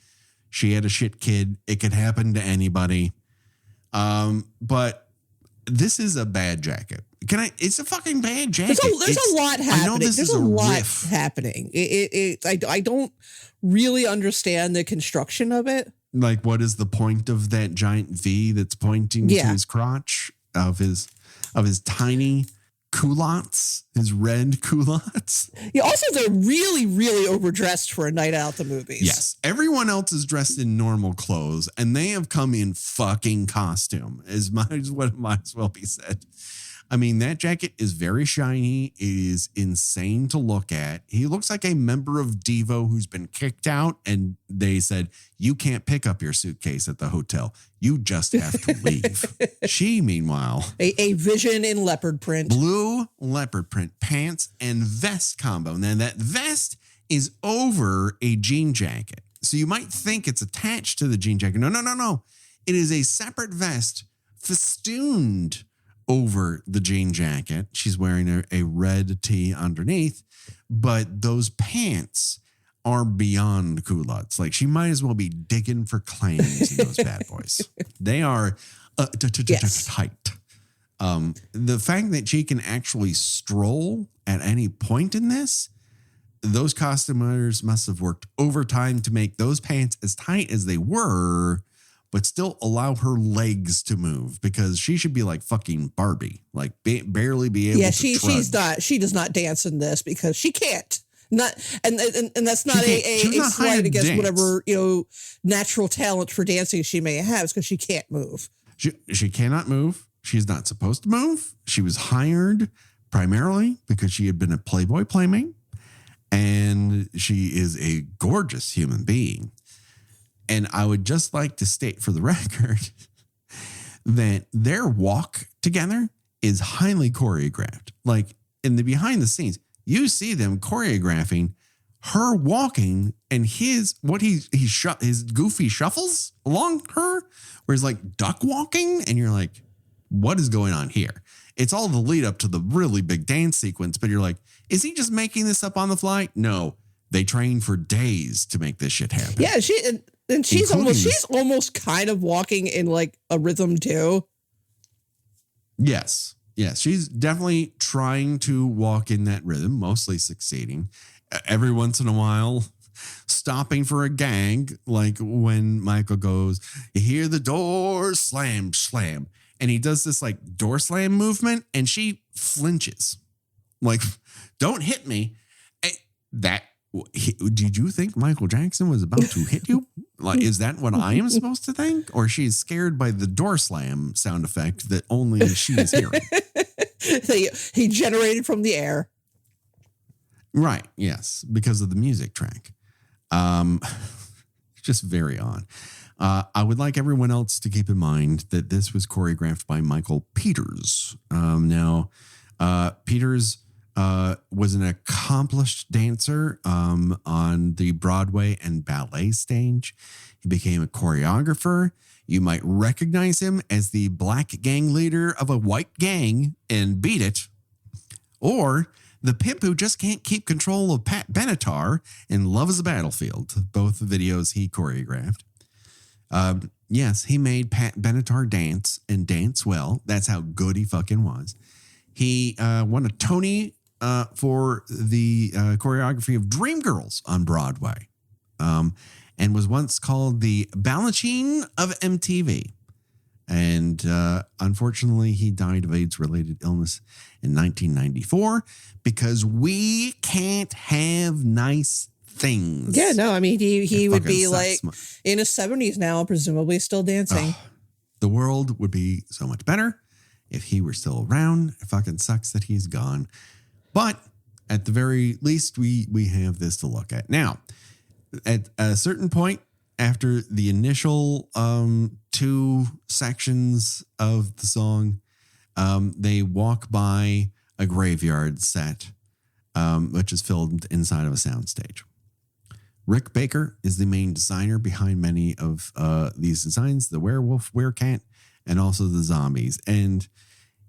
She had a shit kid. It could happen to anybody. But this is a bad jacket. It's a fucking bad jacket.
There's a lot happening.
I know this
There's
is
a lot
riff.
happening. I don't really understand the construction of it.
Like, what is the point of that giant V that's pointing to his crotch of his tiny culottes, his red culottes?
Yeah. Also, they're really, really overdressed for a night out at the movies.
Yes. Everyone else is dressed in normal clothes, and they have come in fucking costume. Might as well be said. I mean, that jacket is very shiny. It is insane to look at. He looks like a member of Devo who's been kicked out, and they said, you can't pick up your suitcase at the hotel. You just have to leave. She, meanwhile,
a vision in leopard print.
Blue leopard print pants and vest combo. Now, that vest is over a jean jacket. So you might think it's attached to the jean jacket. No. It is a separate vest festooned over the jean jacket. She's wearing a red tee underneath, but those pants are beyond culottes. Like, she might as well be digging for clams in those bad boys. They are tight. The fact that she can actually stroll at any point in this, those costumers must have worked overtime to make those pants as tight as they were, but still allow her legs to move, because she should be like fucking Barbie, like barely be able to trudge.
She does not dance in this because she can't. And that's not a slight against whatever, natural talent for dancing she may have. It's because she can't move.
She cannot move. She's not supposed to move. She was hired primarily because she had been a Playboy playmate, and she is a gorgeous human being. And I would just like to state for the record that their walk together is highly choreographed. Like, in the behind the scenes, you see them choreographing her walking and his goofy shuffles along her, where he's like duck walking, and you're like, what is going on here? It's all the lead up to the really big dance sequence, but you're like, is he just making this up on the fly? No, they trained for days to make this shit happen.
Yeah, she's almost kind of walking in like a rhythm too.
Yes, she's definitely trying to walk in that rhythm, mostly succeeding. Every once in a while, stopping for a gag, like when Michael goes, you hear the door slam, slam. And he does this like door slam movement, and she flinches. Like, don't hit me. Did you think Michael Jackson was about to hit you? Like, is that what I am supposed to think? Or she's scared by the door slam sound effect that only she is hearing?
He generated from the air.
Right. Yes. Because of the music track. Just very odd. I would like everyone else to keep in mind that this was choreographed by Michael Peters. Peters was an accomplished dancer on the Broadway and ballet stage. He became a choreographer. You might recognize him as the black gang leader of a white gang in Beat It, or the pimp who just can't keep control of Pat Benatar in Love is a Battlefield, both videos he choreographed. Yes, he made Pat Benatar dance, and dance well. That's how good he fucking was. He won a Tony for the choreography of Dreamgirls on Broadway, and was once called the Balanchine of MTV. And unfortunately, he died of AIDS-related illness in 1994 because we can't have nice things.
Yeah, no, I mean, he would be like in his 70s now, presumably still dancing.
The world would be so much better if he were still around. It fucking sucks that he's gone. But at the very least, we have this to look at. Now, at a certain point, after the initial 2 sections of the song, they walk by a graveyard set, which is filmed inside of a soundstage. Rick Baker is the main designer behind many of these designs, the werewolf, werecat, and also the zombies. And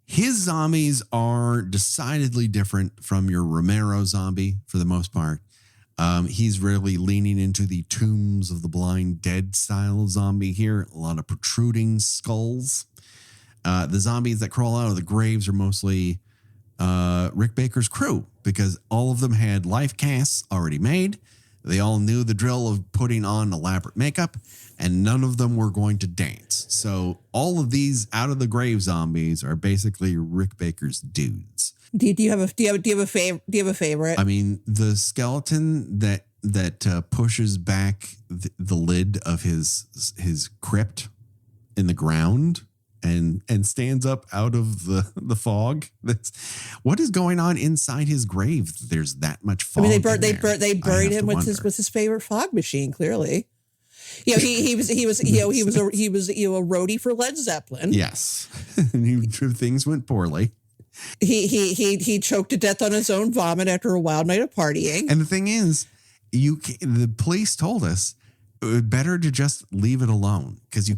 his zombies are decidedly different from your Romero zombie for the most part. He's really leaning into the Tombs of the Blind Dead style of zombie here. A lot of protruding skulls. The zombies that crawl out of the graves are mostly Rick Baker's crew, because all of them had life casts already made. They all knew the drill of putting on elaborate makeup, and none of them were going to dance. So all of these out of the grave zombies are basically Rick Baker's dudes.
Do you have a favorite?
I mean, the skeleton that pushes back the lid of his crypt in the ground and stands up out of the fog. That's what is going on inside his grave. There's that much fog.
I mean, they buried him with his favorite fog machine. Clearly, he was a roadie for Led Zeppelin.
Yes, and things went poorly.
He choked to death on his own vomit after a wild night of partying.
And the thing is, the police told us better to just leave it alone, because we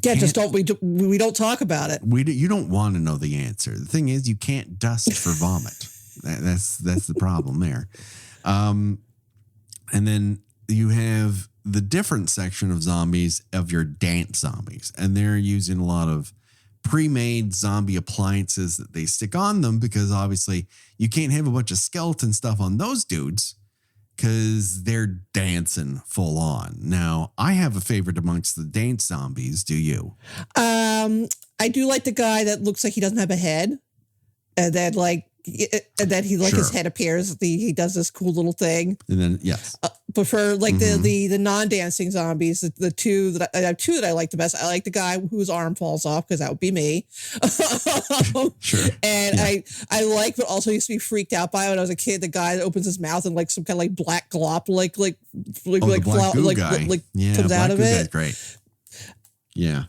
don't talk about it. You don't want to know the answer. The thing is, you can't dust for vomit. That's the problem there. And then you have the different section of zombies of your dance zombies, and they're using a lot of pre-made zombie appliances that they stick on them, because obviously you can't have a bunch of skeleton stuff on those dudes because they're dancing full on. Now, I have a favorite amongst the dance zombies. Do you?
I do like the guy that looks like he doesn't have a head, and then his head appears. He does this cool little thing. And then yes, but for the non-dancing zombies, the two that I like the best. I like the guy whose arm falls off, because that would be me.
Sure.
And yeah. I like, but also used to be freaked out by when I was a kid. The guy that opens his mouth and some kind of black glop comes out of it.
Great. Yeah.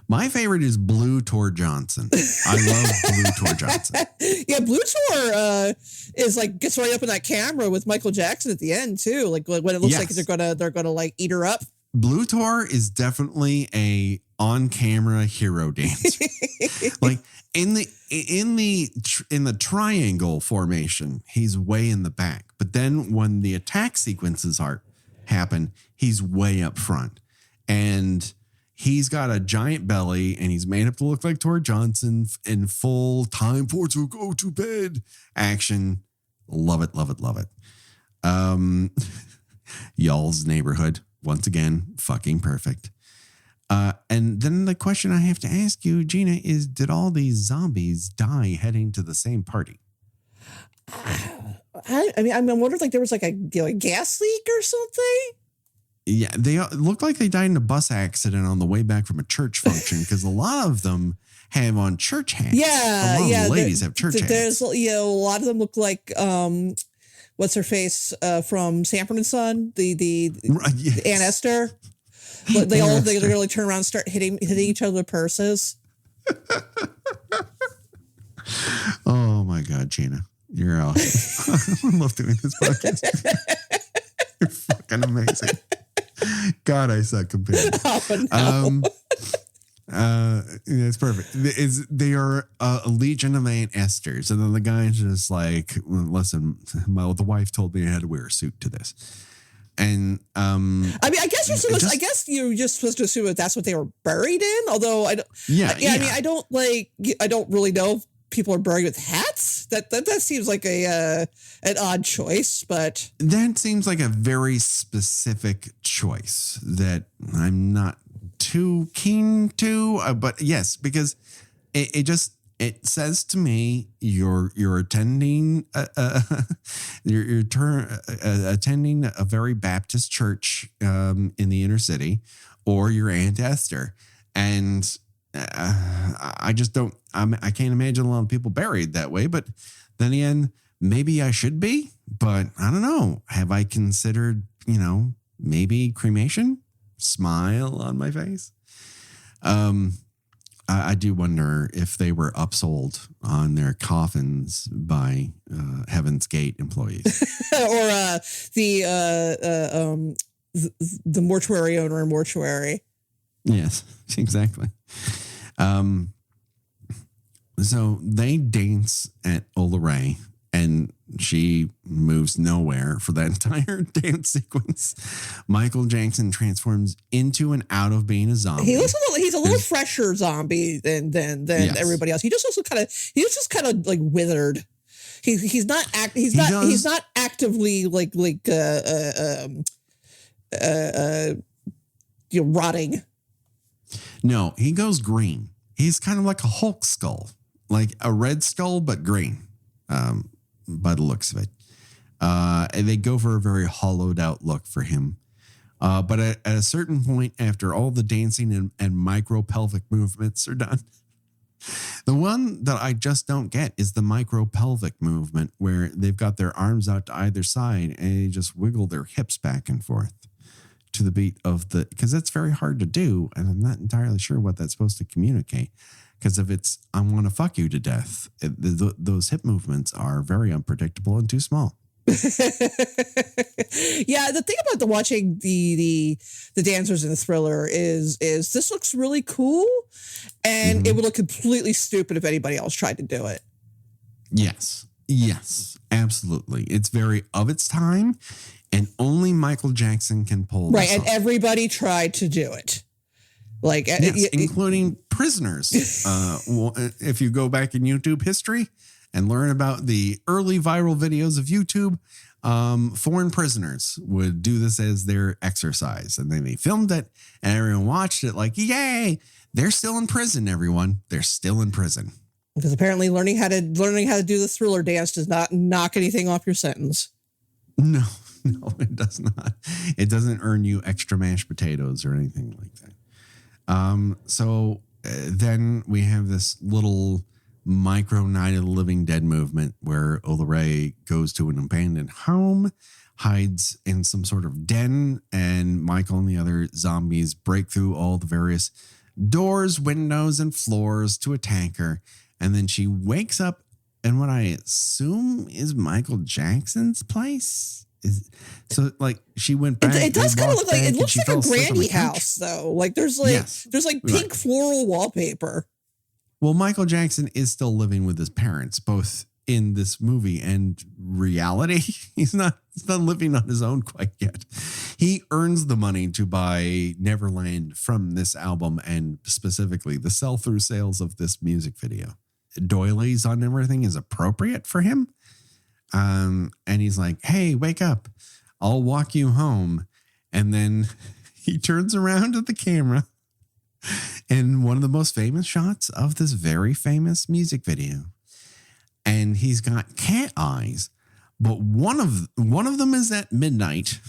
My favorite is Blue Tor Johnson. I love Blue Tor Johnson.
Yeah, Blue Tor is gets right up in that camera with Michael Jackson at the end too. Like when it looks like they're gonna eat her up.
Blue Tor is definitely a on-camera hero dancer. in the triangle formation, he's way in the back. But then when the attack sequences happen, he's way up front. And he's got a giant belly, and he's made up to look like Tor Johnson in full time for to go to bed action. Love it, love it, love it. Y'all's Neighborhood, once again, fucking perfect. And then the question I have to ask you, Gina, is did all these zombies die heading to the same party?
I wondering there was a gas leak or something.
Yeah, they looked like they died in a bus accident on the way back from a church function, because a lot of them have on church hats.
Yeah,
a lot of the ladies have church hats.
There's a lot of them look like what's her face from Sanford and Son, the Aunt Esther. They're going to turn around and start hitting each other with purses.
Oh my God, Gina, you're awesome. I love doing this podcast. You're fucking amazing. God, I suck compared.
Oh, no.
It's perfect. They are a legion of Aunt Esther's, and then the guy's just like, listen, the wife told me I had to wear a suit to this. And
I guess you're just supposed to assume that that's what they were buried in. Although I don't really know if people are buried with hats. That seems like an odd choice, but
that seems like a very specific choice that I'm not too keen to. But yes, because it says to me you're attending attending a very Baptist church in the inner city, or you're Aunt Esther, and I just don't. I can't imagine a lot of people buried that way. But then again, maybe I should be. But I don't know. Have I considered, maybe cremation? Smile on my face. I do wonder if they were upsold on their coffins by Heaven's Gate employees,
or the mortuary owner in mortuary.
Yes, exactly. So they dance at Ola Ray, And she moves nowhere for that entire dance sequence. Michael Jackson transforms into and out of being a zombie.
He's a little fresher zombie than everybody else. He just kind of like withered. He's not actively rotting.
No, he goes green. He's kind of like a Hulk skull, like a red skull but green. By the looks of it. And they go for a very hollowed out look for him. But at a certain point, after all the dancing and micro pelvic movements are done, the one that I just don't get is the micro pelvic movement where they've got their arms out to either side and they just wiggle their hips back and forth to the beat of because that's very hard to do. And I'm not entirely sure what that's supposed to communicate. Because if it's, I want to fuck you to death, those hip movements are very unpredictable and too small.
Yeah, the thing about watching the dancers in the Thriller is this looks really cool, and it would look completely stupid if anybody else tried to do it.
Yes, absolutely. It's very of its time, and only Michael Jackson can pull this
right, and
off.
Everybody tried to do it. Like,
yes, including prisoners. If you go back in YouTube history and learn about the early viral videos of YouTube, foreign prisoners would do this as their exercise. And then they filmed it and everyone watched it like, yay, they're still in prison, everyone. They're still in prison.
Because apparently learning how to do the Thriller dance does not knock anything off your sentence.
No, it does not. It doesn't earn you extra mashed potatoes or anything like that. Then we have this little micro Night of the Living Dead movement where Ulrich goes to an abandoned home, hides in some sort of den, and Michael and the other zombies break through all the various doors, windows, and floors to attack her. And then she wakes up in what I assume is Michael Jackson's place. She went back.
It does kind of look like, it looks like a granny house though. Like there's pink floral wallpaper.
Well, Michael Jackson is still living with his parents, both in this movie and reality. He's not living on his own quite yet. He earns the money to buy Neverland from this album and specifically the sell-through sales of this music video. Doilies on everything is appropriate for him. And he's like, hey, wake up. I'll walk you home. And then he turns around at the camera in one of the most famous shots of this very famous music video. And he's got cat eyes, but one of them is at midnight.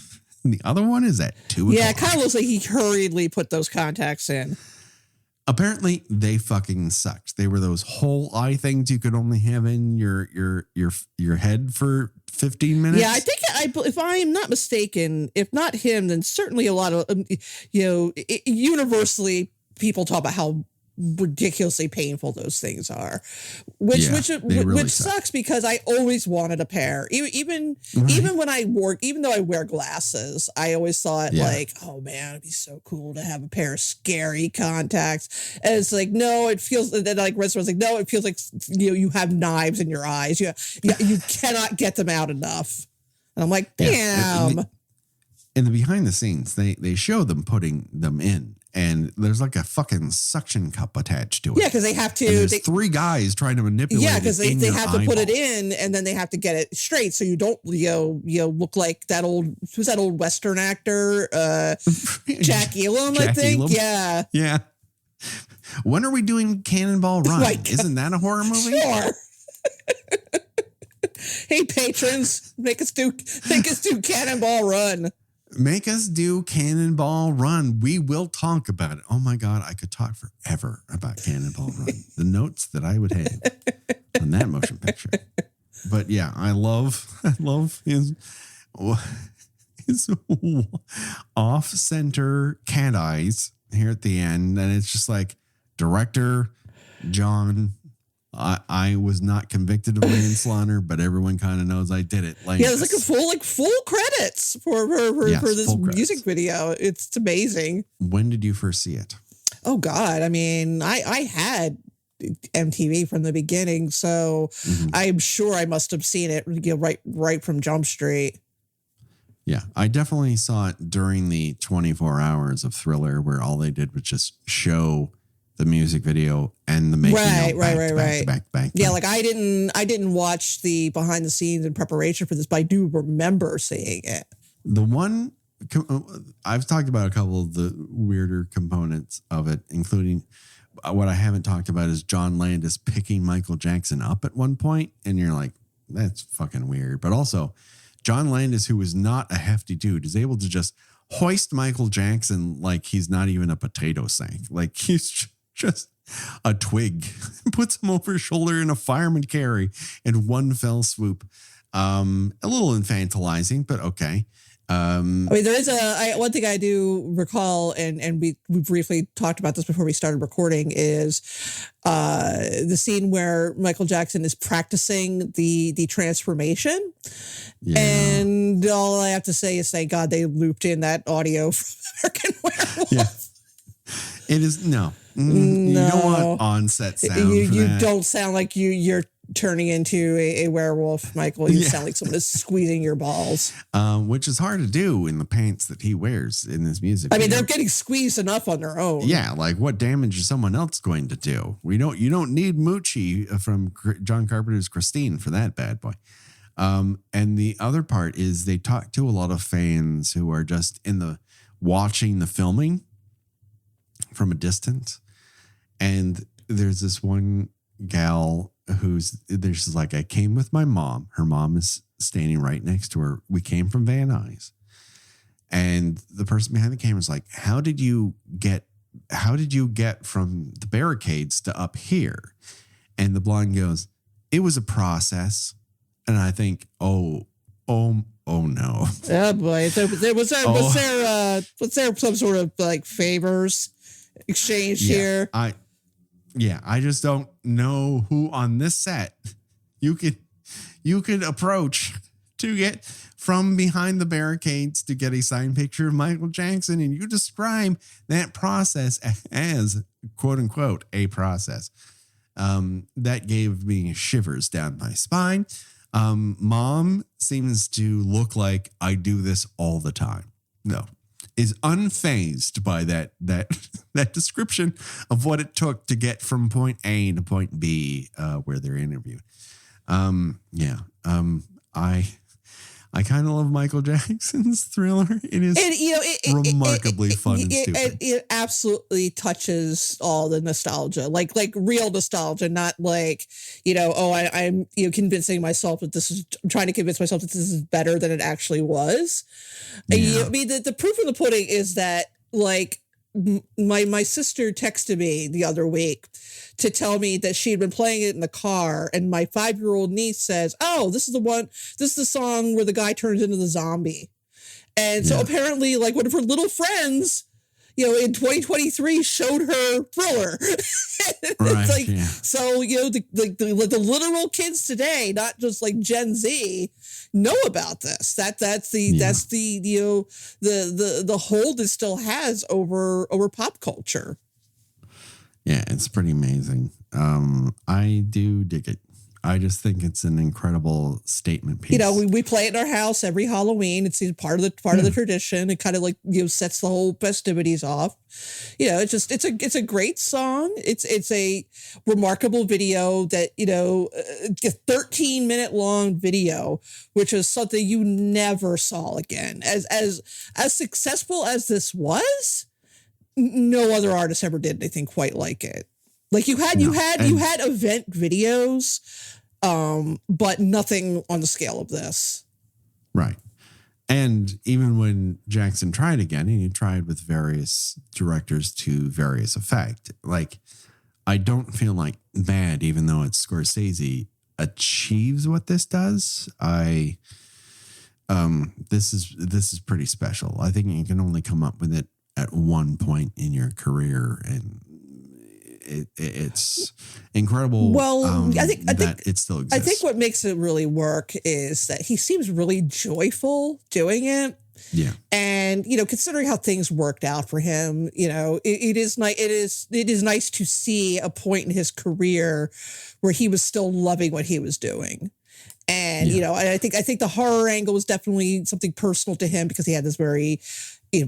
And the other one is at 2 o'clock.
Yeah, it kind of looks like he hurriedly put those contacts in.
Apparently, they fucking sucked. They were those whole eye things you could only have in your head for 15 minutes.
Yeah, I think if I'm not mistaken, if not him, then certainly a lot of universally people talk about how ridiculously painful those things are, which really sucks because I always wanted a pair. Even when even though I wear glasses, I always thought like, oh man, it'd be so cool to have a pair of scary contacts. And it's like, no, it feels like restaurants like, no, it feels like you have knives in your eyes. You cannot get them out enough. And I'm like, damn.
In the behind the scenes, they show them putting them in. And there's like a fucking suction cup attached to it.
Yeah, because they have to.
And there's 3 guys trying to manipulate it.
Yeah, because they have to
eyeball.
put it in, and then they have to get it straight, so you don't look like that old Western actor, Jack Elam, I think.
Elam? Yeah. When are we doing Cannonball Run? Right. Isn't that a horror movie?
Sure. Hey patrons, make us do Cannonball Run.
Make us do Cannonball Run. We will talk about it. Oh my God, I could talk forever about Cannonball Run. The notes that I would have on that motion picture. But yeah, I love his off-center cat eyes here at the end. And it's just like, director John, I was not convicted of manslaughter, but everyone kind of knows I did it. Like,
there's like full credits for this music video. It's amazing.
When did you first see it?
Oh God, I mean, I had MTV from the beginning. So I'm sure I must have seen it right from Jump Street.
Yeah, I definitely saw it during the 24 hours of Thriller, where all they did was just show the music video and the making of back.
Yeah, like I didn't watch the behind the scenes in preparation for this, but I do remember seeing it.
The one I've talked about a couple of the weirder components of it, including what I haven't talked about is John Landis picking Michael Jackson up at one point, and you're like, that's fucking weird. But also, John Landis, who is not a hefty dude, is able to just hoist Michael Jackson like he's not even a potato sack. Like he's just a twig. Puts him over his shoulder in a fireman carry in one fell swoop. A little infantilizing, but okay.
I mean, there is one thing I do recall, and we briefly talked about this before we started recording, is the scene where Michael Jackson is practicing the transformation. Yeah. And all I have to say is thank God they looped in that audio from American Werewolf.
Yeah. It is no. You don't want on-set sound.
You don't sound like you're turning into a werewolf, Michael. You sound like someone is squeezing your balls.
Which is hard to do in the pants that he wears in this music.
I mean, they're getting squeezed enough on their own.
Yeah, like what damage is someone else going to do? You don't need Moochie from John Carpenter's Christine for that bad boy. And the other part is they talk to a lot of fans who are just watching the filming from a distance. And there's this one gal there's like, I came with my mom. Her mom is standing right next to her. We came from Van Nuys. And the person behind the camera is like, how did you get from the barricades to up here? And the blonde goes, it was a process. And I think, oh no.
Oh boy. Was there some sort of like favors exchanged here?
I just don't know who on this set you could approach to get from behind the barricades to get a signed picture of Michael Jackson, and you describe that process as quote unquote a process. That gave me shivers down my spine. Mom seems to look like I do this all the time. No. Is unfazed by that description of what it took to get from point A to point B, where they're interviewed. I kind of love Michael Jackson's Thriller. It is remarkably fun and stupid.
It absolutely touches all the nostalgia, like real nostalgia, not like, I'm convincing myself that I'm trying to convince myself that this is better than it actually was. Yeah. I mean, the proof of the pudding is that like my sister texted me the other week to tell me that she had been playing it in the car, and my 5-year-old niece says, oh, this is the song where the guy turns into the zombie. And so apparently like one of her little friends, in 2023 showed her Thriller. It's like, so, the literal kids today, not just like Gen Z, know about this. That's the hold it still has over pop culture.
Yeah, it's pretty amazing. I do dig it. I just think it's an incredible statement piece.
We play it in our house every Halloween. It's part of the tradition. It kind of like sets the whole festivities off. It's a great song. It's a remarkable video that a 13-minute long video, which is something you never saw again. As successful as this was, no other artist ever did anything quite like it. Like you had event videos, but nothing on the scale of this.
Right. And even when Jackson tried again, and he tried with various directors to various effect, like I don't feel like Mad, even though it's Scorsese, achieves what this does. This is pretty special. I think you can only come up with it at one point in your career, and it's incredible.
Well, I think
it still exists.
I think what makes it really work is that he seems really joyful doing it.
Yeah.
And, you know, considering how things worked out for him, you know, it is nice to see a point in his career where he was still loving what he was doing. And, you know, I think the horror angle was definitely something personal to him because he had this very,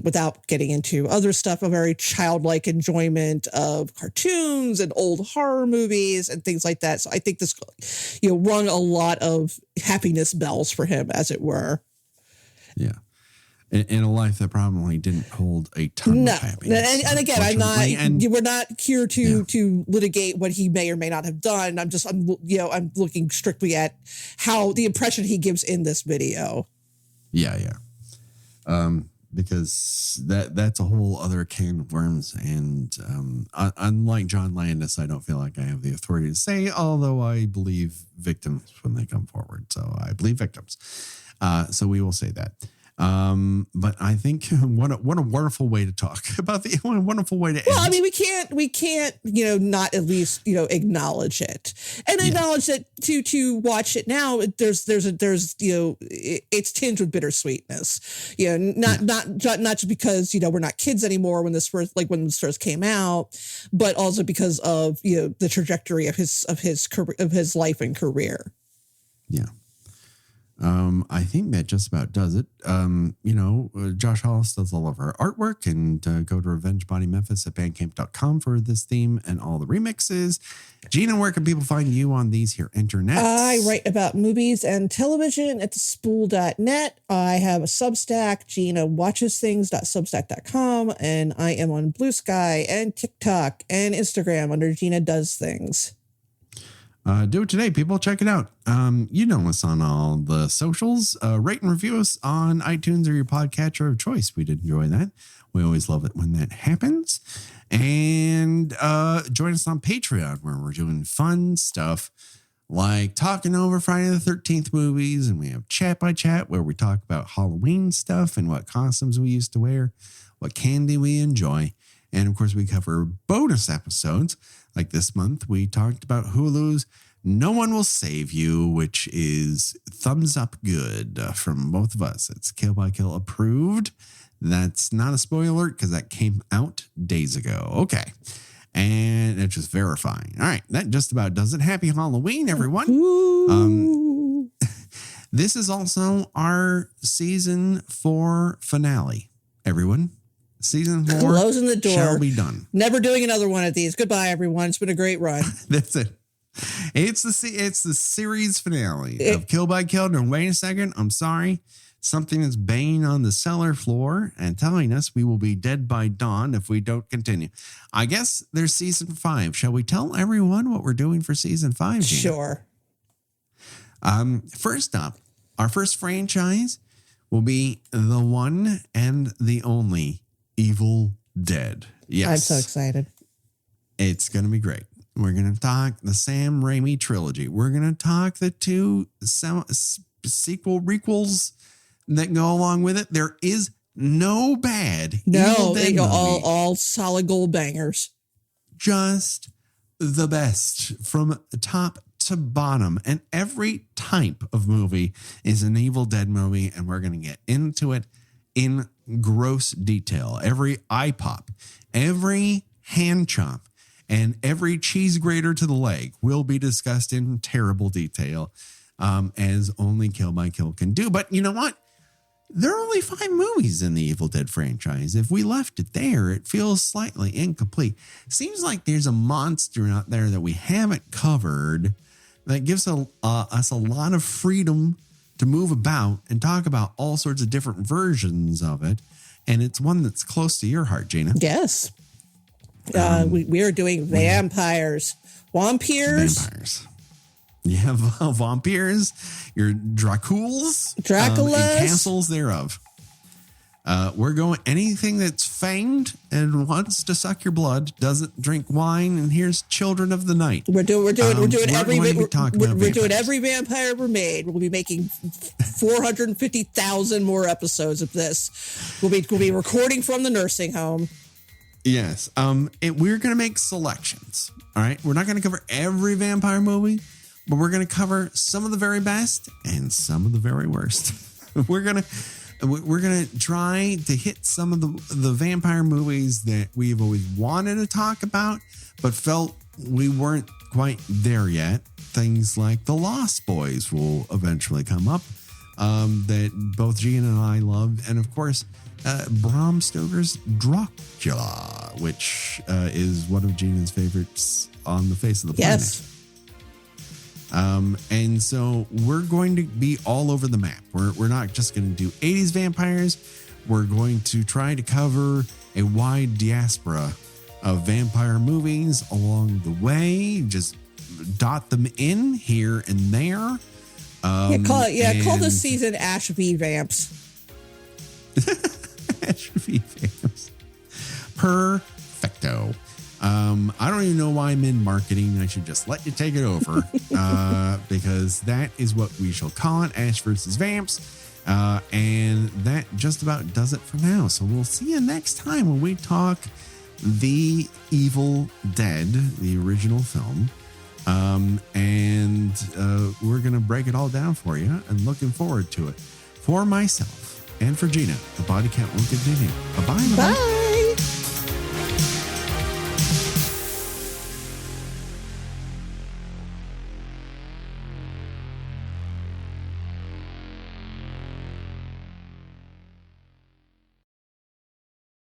without getting into other stuff, a very childlike enjoyment of cartoons and old horror movies and things like that. So I think this, you know, rung a lot of happiness bells for him, as it were.
Yeah. In a life that probably didn't hold a ton of happiness.
And again, we're not here to litigate what he may or may not have done. I'm looking strictly at how the impression he gives in this video.
Yeah. Because that's a whole other can of worms. And unlike John Landis, I don't feel like I have the authority to say, although I believe victims when they come forward. So I believe victims. So we will say that. But I think what a wonderful way to talk about what a wonderful way to end.
Well, I mean, we can't, you know, not at least, you know, acknowledge it and acknowledge that to watch it now, there's, you know, it's tinged with bittersweetness, you know, not just because, you know, we're not kids anymore when this first came out, but also because of, you know, the trajectory of his life and career.
Yeah. I think that just about does it. You know, Josh Hollis does all of our artwork, and go to RevengeBodyMemphis at Bandcamp.com for this theme and all the remixes. Gina, where can people find you on these here internets?
I write about movies and television at thespool.net. I have a Substack, GinaWatchesThings.substack.com, and I am on Blue Sky and TikTok and Instagram under Gina Does Things.
Do it today, people. Check it out. You know us on all the socials. Rate and review us on iTunes or your podcatcher of choice. We'd enjoy that. We always love it when that happens. And join us on Patreon, where we're doing fun stuff like talking over Friday the 13th movies. And we have Chat by Chat, where we talk about Halloween stuff and what costumes we used to wear, what candy we enjoy. And of course, we cover bonus episodes. Like this month, we talked about Hulu's No One Will Save You, which is thumbs up good from both of us. It's Kill by Kill approved. That's not a spoiler alert because that came out days ago. Okay. And it's just verifying. All right. That just about does it. Happy Halloween, everyone. This is also our season 4 finale, everyone. Season 4
closing the door
shall be done.
Never doing another one of these. Goodbye, everyone. It's been a great run.
That's it. It's the series finale of Kill by Kill. No, wait a second. I'm sorry. Something is banging on the cellar floor and telling us we will be dead by dawn if we don't continue. I guess there's season 5. Shall we tell everyone what we're doing for season 5? Gina?
Sure.
First up, our first franchise will be the one and the only Evil Dead. Yes. I'm
so excited.
It's going to be great. We're going to talk the Sam Raimi trilogy. We're going to talk the 2 requels that go along with it. There is no bad Evil Dead movie.
all solid gold bangers.
Just the best from top to bottom. And every type of movie is an Evil Dead movie, and we're going to get into it in gross detail. Every eye pop, every hand chomp, and every cheese grater to the leg will be discussed in terrible detail, as only Kill by Kill can do. But you know what? There are only 5 movies in the Evil Dead franchise. If we left it there, it feels slightly incomplete. Seems like there's a monster out there that we haven't covered that gives us a lot of freedom to move about and talk about all sorts of different versions of it. And it's one that's close to your heart, Gina.
Yes. We are doing vampires. Vampires.
You have vampires, your Draculas, and castles thereof. We're going anything that's fanged and wants to suck your blood, doesn't drink wine, and here's Children of the Night. We're doing
every vampire ever made. We'll be making 450,000 more episodes of this. We'll be recording from the nursing home.
Yes. We're going to make selections. All right. We're not going to cover every vampire movie, but we're going to cover some of the very best and some of the very worst. We're going to we're going to try to hit some of the vampire movies that we've always wanted to talk about, but felt we weren't quite there yet. Things like The Lost Boys will eventually come up, that both Gina and I loved. And of course, Bram Stoker's Dracula, which is one of Gina's favorites on the face of the planet.
Yes.
And so we're going to be all over the map. We're not just going to do 80s vampires. We're going to try to cover a wide diaspora of vampire movies along the way. Just dot them in here and there.
Call this season Ash v. Vamps.
Ash v. Vamps. Perfecto. I don't even know why I'm in marketing. I should just let you take it over, because that is what we shall call it, Ash versus Vamps. And that just about does it for now. So we'll see you next time when we talk The Evil Dead, the original film. And we're going to break it all down for you, and looking forward to it. For myself and for Gina, the body count will continue. Bye-bye.
Bye.